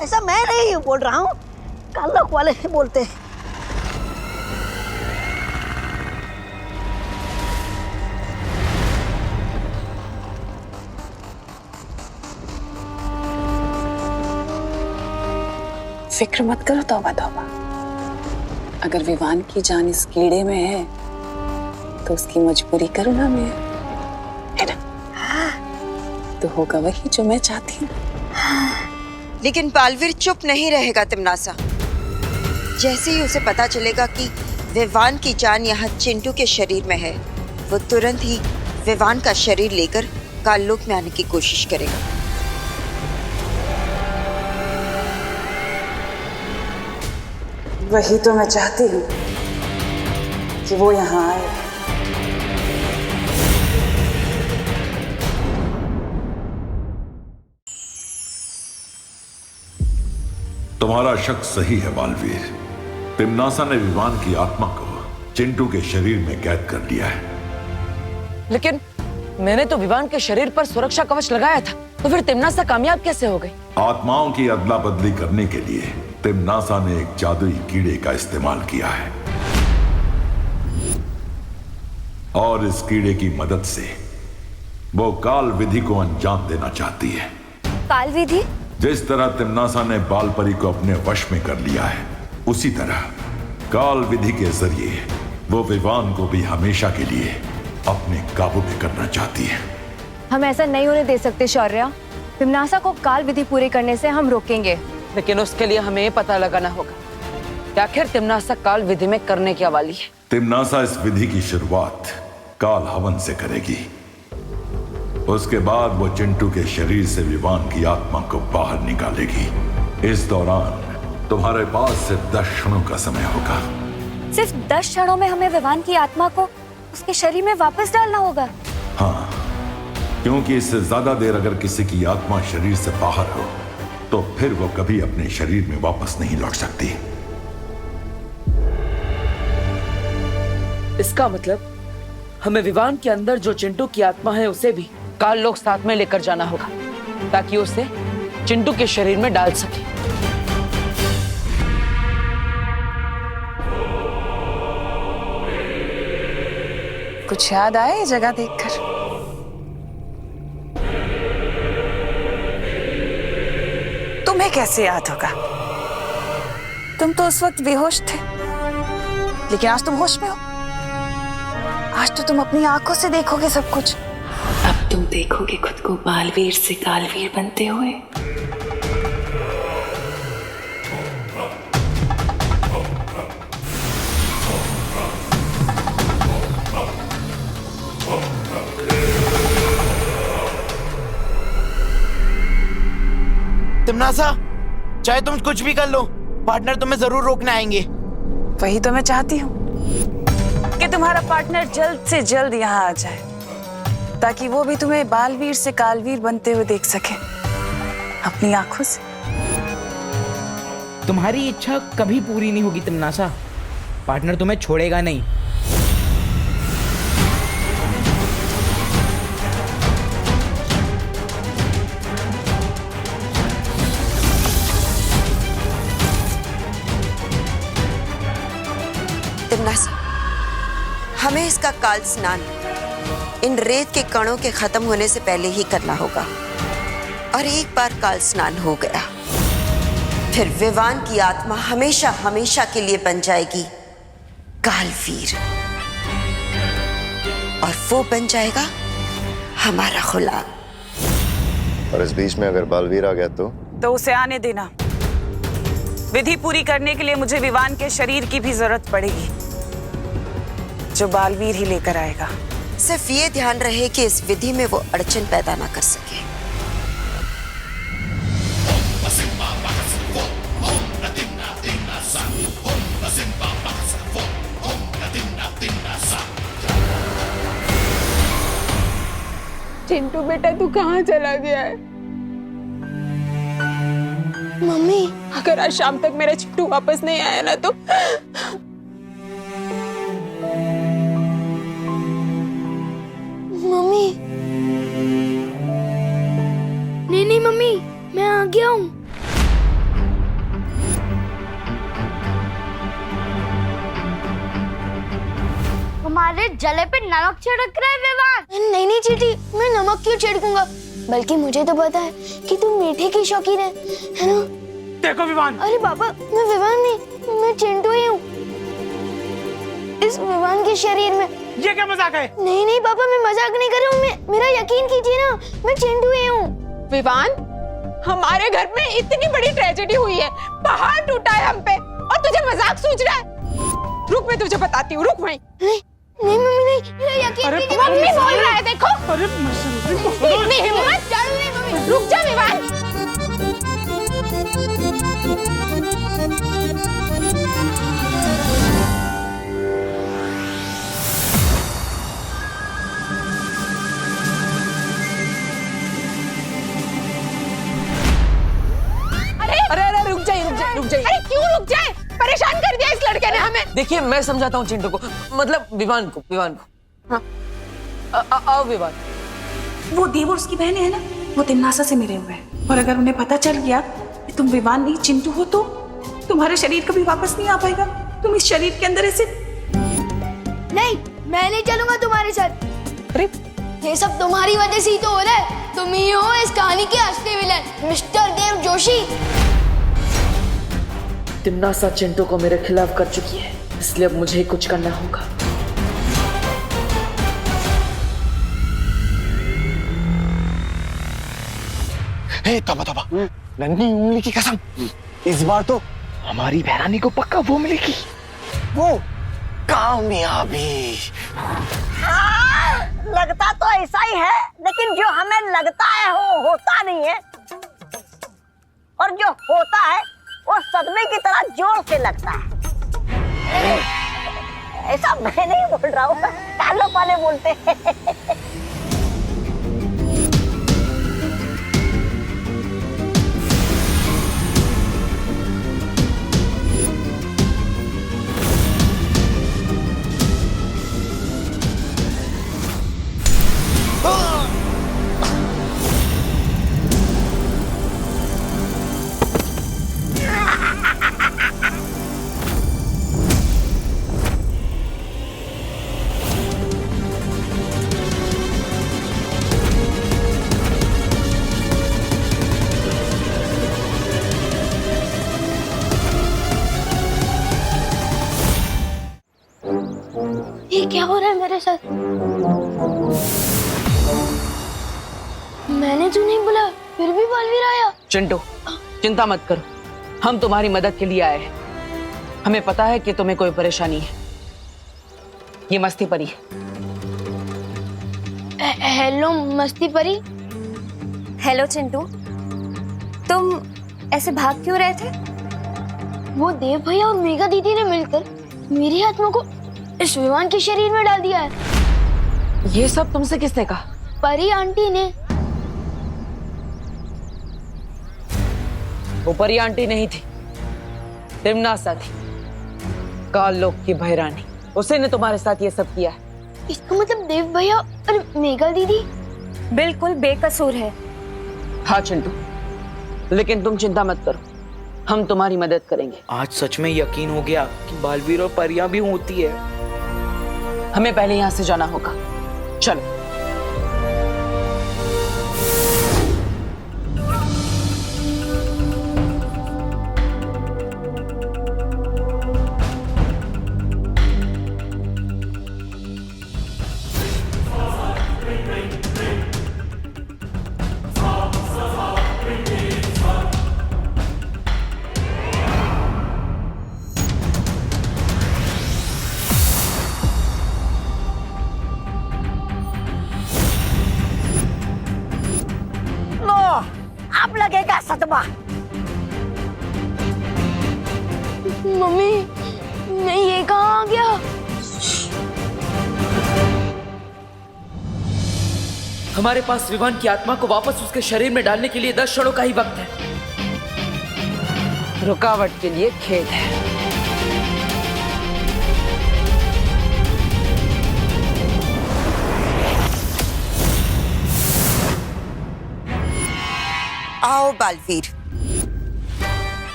ऐसा मैं नहीं बोल रहा हूँ, कालोक वाले बोलते हैं। फिक्र मत करो तौबा तौबा, अगर विवान की जान इस कीड़े में है तो उसकी मजबूरी करूँ ना मैं, है ना? तो होगा वही जो मैं चाहती हूँ। लेकिन बालवीर चुप नहीं रहेगा तिम्नासा। जैसे ही उसे पता चलेगा कि विवान की जान यहाँ चिंटू के शरीर में है, वो तुरंत ही विवान का शरीर लेकर काललोक में आने की कोशिश करेगा। वही तो मैं चाहती हूँ कि वो यहाँ आए। तुम्हारा शक सही है बालवीर। तिम्नासा ने विवान की आत्मा को चिंटू के शरीर में कैद कर लिया है। लेकिन मैंने तो विवान के शरीर पर सुरक्षा कवच लगाया था, तो फिर तिम्नासा कामयाब कैसे हो गई? आत्माओं की अदला बदली करने के लिए तिम्नासा ने एक जादुई कीड़े का इस्तेमाल किया है, और इस कीड़े की मदद से वो काल विधि को अंजाम देना चाहती है। काल विधि? जिस तरह तिम्नासा ने बालपरी को अपने वश में कर लिया है, उसी तरह काल विधि के जरिए वो विवान को भी हमेशा के लिए अपने काबू में करना चाहती है। हम ऐसा नहीं होने दे सकते शौर्या। तिम्नासा को काल विधि पूरी करने से हम रोकेंगे। लेकिन उसके लिए हमें पता लगाना होगा कि आखिर तिम्नासा काल विधि में करने क्या वाली है। तिम्नासा इस विधि की शुरुआत काल हवन से करेगी। उसके बाद वो चिंटू के शरीर से विवान की आत्मा को बाहर निकालेगी। इस दौरान तुम्हारे पास सिर्फ 10 क्षणों का समय होगा। सिर्फ 10 क्षणों में हमें विवान की आत्मा को उसके शरीर में वापस डालना होगा। हाँ, क्योंकि इससे ज्यादा देर अगर किसी की आत्मा शरीर से बाहर हो तो फिर वो कभी अपने शरीर में वापस नहीं लौट सकती। इसका मतलब हमें विवान के अंदर जो चिंटू की आत्मा है उसे भी काल लोक साथ में लेकर जाना होगा ताकि उसे चिंटू के शरीर में डाल सके। कुछ याद आया ये जगह देखकर? तुम्हें कैसे याद होगा? तुम तो उस वक्त बेहोश थे, लेकिन आज तुम होश में हो। आज तो तुम अपनी आंखों से देखोगे सब कुछ। अब तुम देखोगे खुद को बालवीर से कालवीर बनते हुए। तिमनासा, चाहे तुम कुछ भी कर लो, पार्टनर तुम्हें जरूर रोकने आएंगे। वही तो मैं चाहती हूँ कि तुम्हारा पार्टनर जल्द से जल्द यहाँ आ जाए, ताकि वो भी तुम्हें बालवीर से कालवीर बनते हुए देख सके अपनी आंखों से। तुम्हारी इच्छा कभी पूरी नहीं होगी तिमनासा। पार्टनर तुम्हें छोड़ेगा नहीं। तिमनासा, हमें इसका काल स्नान इन रेत के कणों के खत्म होने से पहले ही करना होगा। और एक बार काल स्नान हो गया, फिर विवान की आत्मा हमेशा हमेशा के लिए बन जाएगी कालवीर, और वो बन जाएगा हमारा गुलाम। और इस बीच में अगर बालवीर आ गया तो उसे आने देना। विधि पूरी करने के लिए मुझे विवान के शरीर की भी जरूरत पड़ेगी, जो बालवीर ही लेकर आएगा। सिर्फ ये ध्यान रहे कि इस विधि में वो अड़चन पैदा ना कर सके। चिंटू बेटा, तू कहाँ चला गया है? मम्मी, अगर आज शाम तक मेरा चिंटू वापस नहीं आया ना तो मम्मी। नहीं मम्मी, मैं आ गया हूँ। हमारे जले पे नमक छिड़क रहा है विवान। नहीं चीटी, मैं नमक क्यों छिड़कूंगा? बल्कि मुझे तो पता है कि तुम मीठे की शौकीन है ना? देखो विवान। अरे पापा, मैं विवान नहीं, मैं चिंटू ही हूँ। इस विवान के शरीर में। ये क्या मजाक है? नहीं पापा, मैं मजाक नहीं कर रहा हूँ। मेरा यकीन कीजिए ना, मैं चिंटू ही हूँ। विवान, हमारे घर में इतनी बड़ी ट्रेजेडी हुई है, पहाड़ टूटा है हम पे, और तुझे मजाक सूझ रहा है? रुक, मैं तुझे बताती हूँ, रुक वहीं। नहीं मम्मी, नहीं, मेरा यकीन कीजिए। मम्मी बोल रहा है, देखो। अरे इतनी हिम्मत? रुक जा विवान। अरे रुक जाइए। अरे क्यों रुक जाए? परेशान कर दिया इस लड़के ने हमें। देखिए, मैं समझाता हूँ चिंटू को, मतलब विवान को। हाँ। आओ विवान। वो देव और उसकी बहन है ना, वो तिमनासा से मिले हुए हैं, और अगर उन्हें पता चल गया कि तुम विवान नहीं चिंटू हो तो तुम्हारे शरीर कभी वापस नहीं आ पाएगा। तुम इस शरीर के अंदर ऐसे। नहीं, मैं नहीं चलूंगा तुम्हारे साथ। अरे ये सब तुम्हारी वजह से ही तो हो रहा है। तुम ही हो इस कहानी के असली विलन, मिस्टर देव जोशी। तिमनासा चिंटू को मेरे खिलाफ कर चुकी है, इसलिए अब मुझे ही कुछ करना होगा। हे तोबा, नन्ही उंगली की कसम, इस बार तो हमारी बहरानी को पक्का वो मिलेगी, वो कामयाबी। लगता तो ऐसा ही है, लेकिन जो हमें लगता है वो होता नहीं है, और जो होता है वो सदमे की तरह जोर से लगता है। ऐसा मैं नहीं बोल रहा हूँ, कालो पाले बोलते हैं। ये क्या हो रहा है मेरे साथ? मैंने तो नहीं बोला, फिर भी बालवीर आया। चिंटू, चिंता मत करो, हम तुम्हारी मदद के लिए आए हैं। हमें पता है कि तुम्हें कोई परेशानी है। ये मस्ती परी है। हेलो मस्ती परी। हेलो चिंटू, तुम ऐसे भाग क्यों रहे थे? वो देव भैया और मेघा दीदी ने मिलकर मेरी आत्मा को इस विमान के शरीर में डाल दिया है। ये सब तुमसे किसने कहा? परी आंटी ने। वो परी आंटी नहीं थी, तिमनासा थी, काल लोक की भैरानी। उसी ने तुम्हारे साथ ये सब किया है। इसका मतलब देव भैया और मेघा दीदी बिल्कुल बेकसूर है। हाँ चिंटू, लेकिन तुम चिंता मत करो, हम तुम्हारी मदद करेंगे। आज सच में यकीन हो गया कि बालवीर और परियां भी होती है। हमें पहले यहाँ से जाना होगा, चलो। अब लगेगा सदमा। मम्मी, मैं ये कहाँ आ गया? हमारे पास विमान की आत्मा को वापस उसके शरीर में डालने के लिए 10 क्षणों का ही वक्त है। रुकावट के लिए खेद है। आओ बालवीर,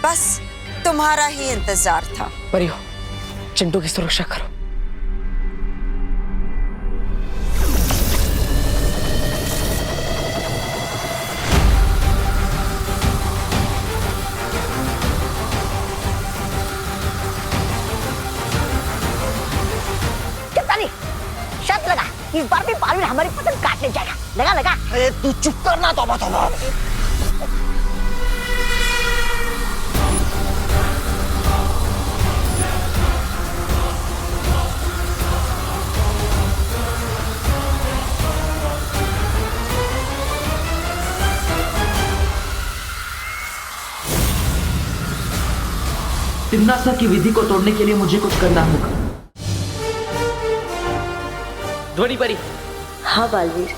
बस तुम्हारा ही इंतजार था। परियो, चिंटू की सुरक्षा करो। कितना नहीं, शर्त लगा, इस बार भी बालवीर हमारी पसंद काटने जाएगा। लगा लगा। अरे तू चुप करना, तौबा तौबा। तिमनासा की विधि को तोड़ने के लिए मुझे कुछ करना होगा। ध्वनि परी। हाँ बालवीर।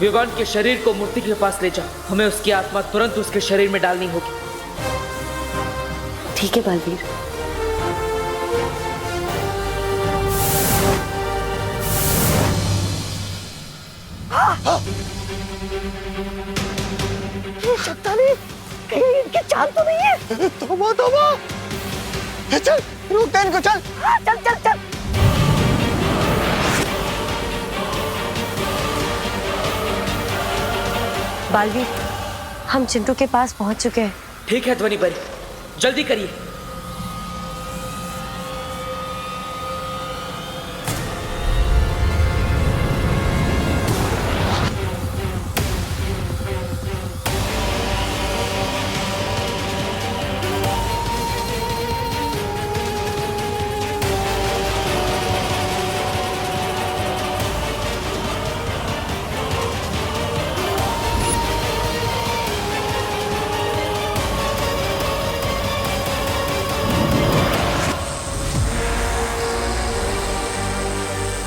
विवान के शरीर को मूर्ति के पास ले जाओ। हमें उसकी आत्मा तुरंत उसके शरीर में डालनी होगी। ठीक है बालवीर। शक्तानी, कहीं इनकी चाल तो नहीं है? तौबा तौबा। चल, रुक दे इनको, चल। हाँ, चल चल चल। बालवीर, हम चिंटू के पास पहुंच चुके हैं। ठीक है ध्वनि परी, जल्दी करिए।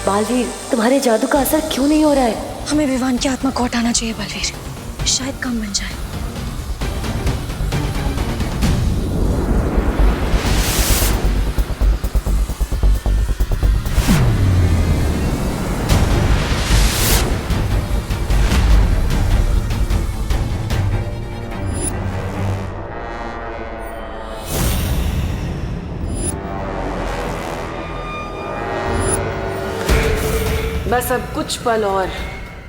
बालवीर, तुम्हारे जादू का असर क्यों नहीं हो रहा है? हमें विवान की आत्मा को हटाना चाहिए बालवीर, शायद काम बन जाए। बस अब कुछ पल और,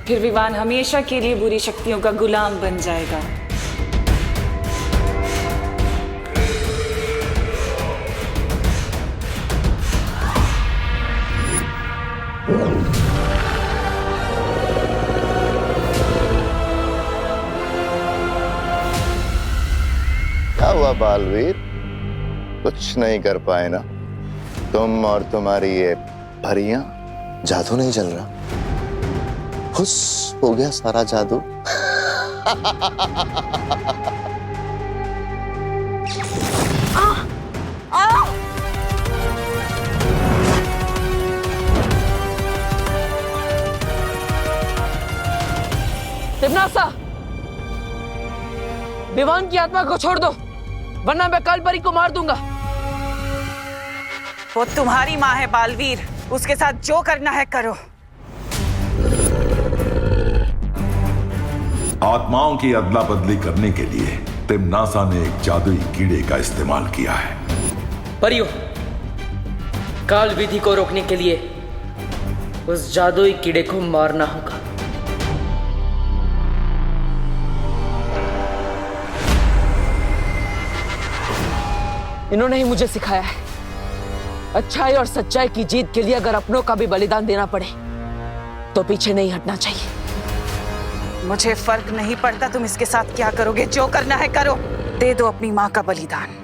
फिर विवान हमेशा के लिए बुरी शक्तियों का गुलाम बन जाएगा। क्या हुआ बालवीर? कुछ नहीं कर पाए ना तुम और तुम्हारी ये परियां? जादू नहीं चल रहा, खुश हो गया सारा जादू। तिम्नासा, विवान की आत्मा को छोड़ दो, वरना मैं काल परी को मार दूंगा। वो तुम्हारी माँ है बालवीर, उसके साथ जो करना है करो। आत्माओं की अदला बदली करने के लिए तिम्नासा ने एक जादुई कीड़े का इस्तेमाल किया है। परियों, काल विधि को रोकने के लिए उस जादुई कीड़े को मारना होगा। इन्होंने ही मुझे सिखाया है, अच्छाई और सच्चाई की जीत के लिए अगर अपनों का भी बलिदान देना पड़े तो पीछे नहीं हटना चाहिए। मुझे फर्क नहीं पड़ता तुम इसके साथ क्या करोगे, जो करना है करो। दे दो अपनी माँ का बलिदान।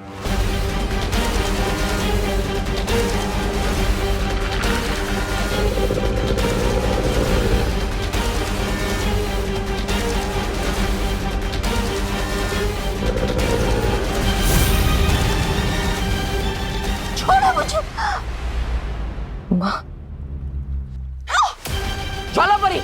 छोड़ो मुझे। माँ, ज्वाला परी,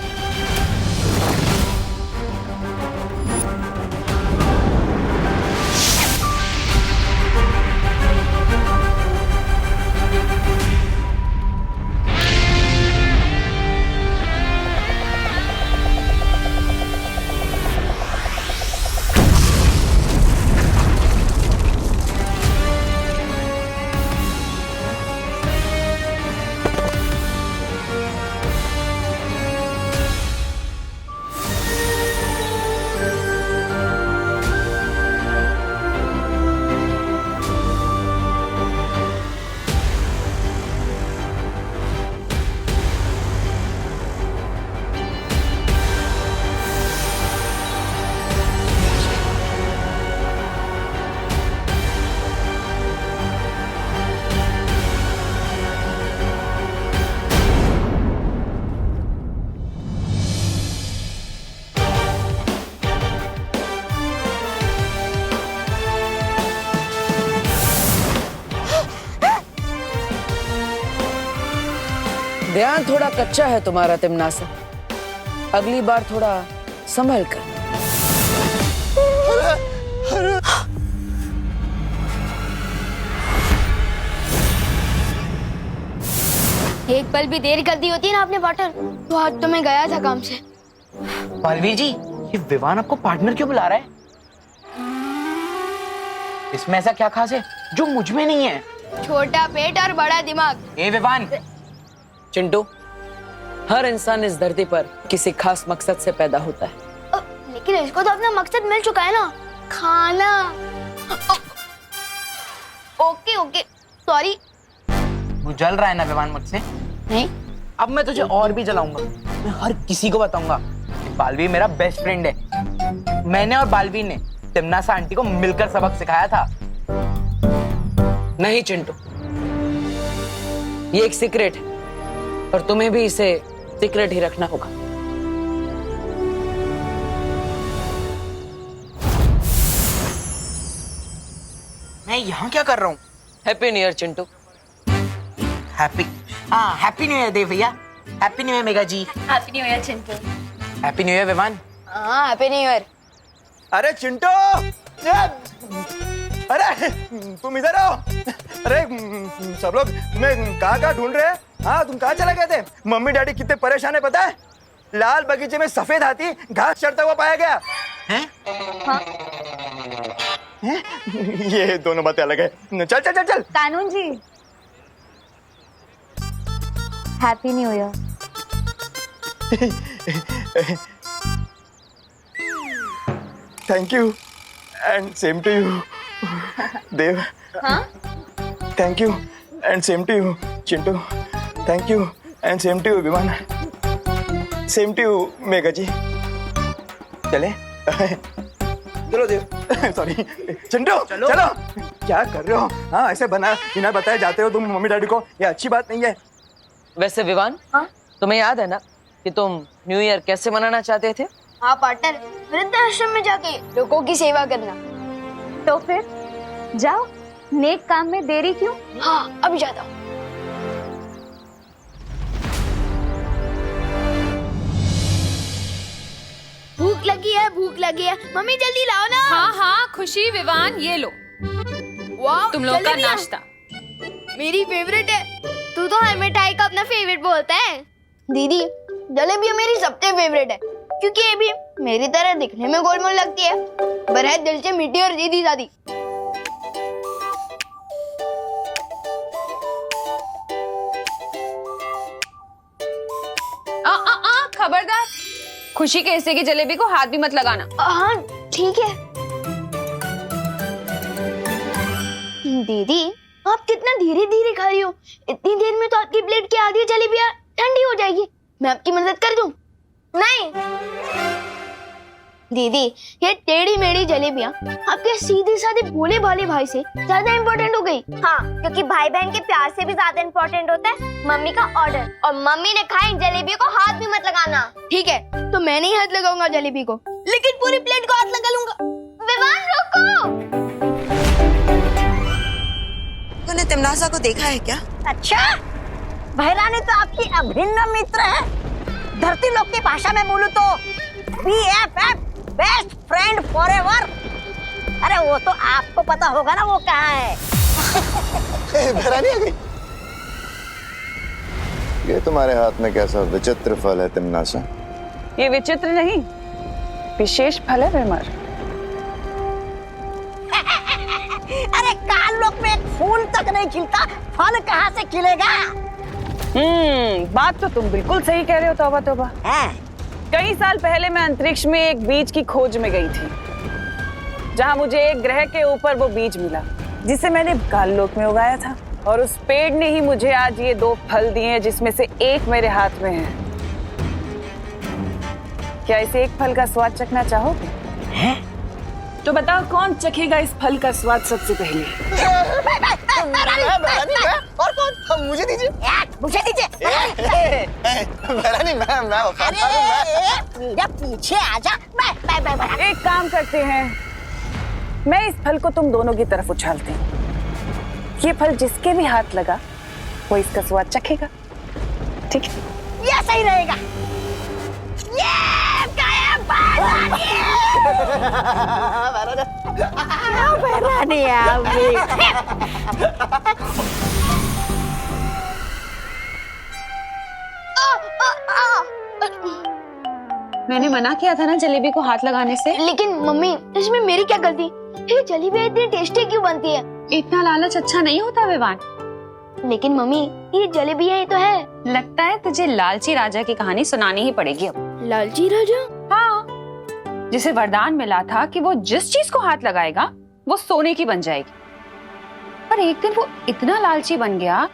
ध्यान थोड़ा कच्चा है तुम्हारा तिम्नासा, अगली बार थोड़ा संभल कर। एक पल भी देर कर दी होती ना आपने पार्टनर, तो आज तो मैं गया था काम से। बालवीर जी, ये विवान आपको पार्टनर क्यों बुला रहा है? इसमें ऐसा क्या खास है जो मुझ में नहीं है? छोटा पेट और बड़ा दिमाग। ए विवान, चिंटू, हर इंसान इस धरती पर किसी खास मकसद से पैदा होता है। लेकिन इसको तो अपना मकसद मिल चुका है ना, खाना। Okay okay, sorry. तू जल रहा है ना विवान मुझसे? नहीं। अब मैं तुझे और भी जलाऊंगा। मैं हर किसी को बताऊंगा कि बालवीर मेरा बेस्ट फ्रेंड है। मैंने और बालवीर ने तिम्नासा आंटी को मिलकर सबक सिखाया था। नहीं चिंटू, ये एक सीक्रेट है और तुम्हें भी इसे सीक्रेट ही रखना होगा। मैं यहाँ क्या कर रहा हूँ? Happy new year Chintu. Happy new year Dev भैया। Happy new year Mega ji. Happy new year Chintu. Happy new year Vivaan. हाँ हैप्पी न्यू ईयर। अरे चिंटू, अरे तुम इधर आओ। अरे सब लोग तुम्हें कहाँ ढूंढ रहे हैं? हाँ तुम कहाँ चले गए थे? मम्मी डैडी कितने परेशान है पता है? लाल बगीचे में सफेद हाथी घास चढ़ता हुआ पाया गया है। हाँ। ये दोनों बातें अलग है। चल चल चल चल। कानून जी, happy new year. Thank you and same to you Dev. हाँ? Thank you and same to you Chintu. Thank you and same to you Viman. Same to you Mega ji. चले चलो देव। सॉरी चिंटू चलो। क्या कर रहे हो? हाँ ऐसे बिना बताए जाते हो तुम मम्मी डैडी को, ये अच्छी बात नहीं है। वैसे विवान, तुम्हें याद है ना कि तुम न्यू ईयर कैसे मनाना चाहते थे? हाँ पार्टनर, वृद्धाश्रम में जाके लोगों की सेवा करना। तो फिर जाओ, नेक काम में देरी क्यों? हाँ अभी जाता हूँ। भूख लगी है, भूख लगी है। मम्मी जल्दी लाओ ना। हाँ हाँ खुशी, विवान ये लो वाह तुम लोग का जलेबियाँ। नाश्ता। मेरी फेवरेट है। तू तो हर मिठाई का अपना फेवरेट बोलता है। दीदी जलेबियाँ मेरी सबसे फेवरेट है, क्योंकि ये भी मेरी तरह दिखने में गोलमोल लगती है, पर है दिल से मीठी और सीधी सादी। खबरदार, खुशी के हिस्से की जलेबी को हाथ भी मत लगाना। हाँ ठीक है। दीदी आप कितना धीरे धीरे खा रही हो, इतनी देर में तो आपकी प्लेट की आधी जलेबियाँ ठंडी हो जाएगी। मैं आपकी मदद कर दूं? नहीं दीदी, ये टेढ़ी मेढ़ी जलेबियाँ आपके सीधे साधे भोले भाले भाई से ज्यादा इम्पोर्टेंट हो गई। हाँ, क्योंकि भाई बहन के प्यार से भी ज्यादा इम्पोर्टेंट होता है मम्मी का ऑर्डर, और मम्मी ने कहा इन जलेबियों को हाथ भी मत लगाना। ठीक है, तो मैं नहीं हाथ लगाऊंगा जलेबी को, लेकिन पूरी प्लेट को हाथ लगा लूंगा। विवान रुको। तूने तिमनासा को देखा है क्या? अच्छा, भैरानी तो आपकी अभिन्न मित्र है। धरती लोक की भाषा में बोलूं तो BFF, बेस्ट फ्रेंड फॉरएवर। अरे वो तो आपको पता होगा ना वो कहाँ है। भैरानी आ गई। ये तुम्हारे हाथ में कैसा विचित्र फल है तिमनासा? ये विचित्र नहीं, विशेष फल है विमर। अरे काल लोक में एक फूल तक नहीं खिलता, फल कहाँ से खिलेगा? बात तो तुम बिल्कुल सही कह रहे हो। तौबा तौबा। कई साल पहले मैं अंतरिक्ष में एक बीज की खोज में गई थी, जहां मुझे एक ग्रह के ऊपर वो बीज मिला जिसे मैंने काल लोक में उगाया था, और उस पेड़ ने ही मुझे आज ये 2 फल दिए, जिसमें से एक मेरे हाथ में है। क्या इस एक फल का स्वाद चखना चाहोगे? तो बताओ कौन चखेगा इस फल का स्वाद सबसे पहले? और कौन? मुझे दीजिए। मुझे दीजिए। भैरानी मैं अरे पीछे आजा। मैं एक काम करते हैं, मैं इस फल को तुम दोनों की तरफ उछालती हूँ। ये फल जिसके भी हाथ लगा वो इसका स्वाद चखेगा, ठीक है? ये सही रहेगा। भैरानी आ गई। मैंने मना किया था ना जलेबी को हाथ लगाने से। लेकिन मम्मी इसमें मेरी क्या गलती? ये जलेबी इतनी टेस्टी क्यों बनती है? इतना लालच अच्छा नहीं होता विवान। लेकिन मम्मी ये जलेबी ही तो है। लगता है तुझे लालची राजा की कहानी सुनानी ही पड़ेगी अब। लालची राजा? हाँ, जिसे वरदान मिला था कि वो जिस चीज को हाथ लगाएगा वो सोने की बन जाएगी। पर एक दिन वो इतना लालची बन गया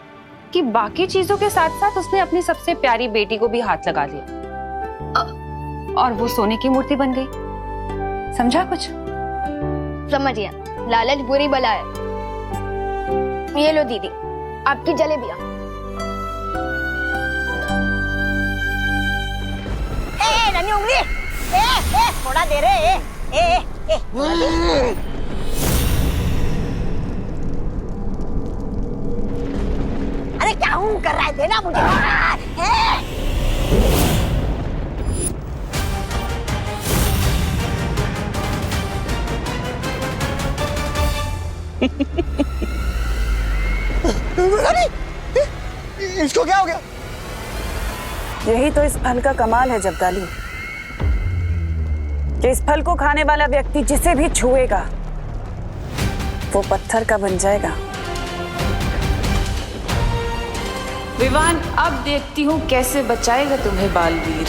कि बाकी चीजों के साथ साथ उसने अपनी सबसे प्यारी बेटी को भी हाथ लगा लिया, और वो सोने की मूर्ति बन गई। समझा कुछ? समझ गया, लालच बुरी बला है। ये लो दीदी आपकी जलेबियाँ। नन्ही उंगली, थोड़ा दे रे। अरे क्या हूँ कर रहा है? देना मुझे। इसको क्या हो गया? यही तो इस फल का कमाल है जब्दाली, कि इस फल को खाने वाला व्यक्ति जिसे भी छुएगा वो पत्थर का बन जाएगा। विवान, अब देखती हूँ कैसे बचाएगा तुम्हें बालवीर।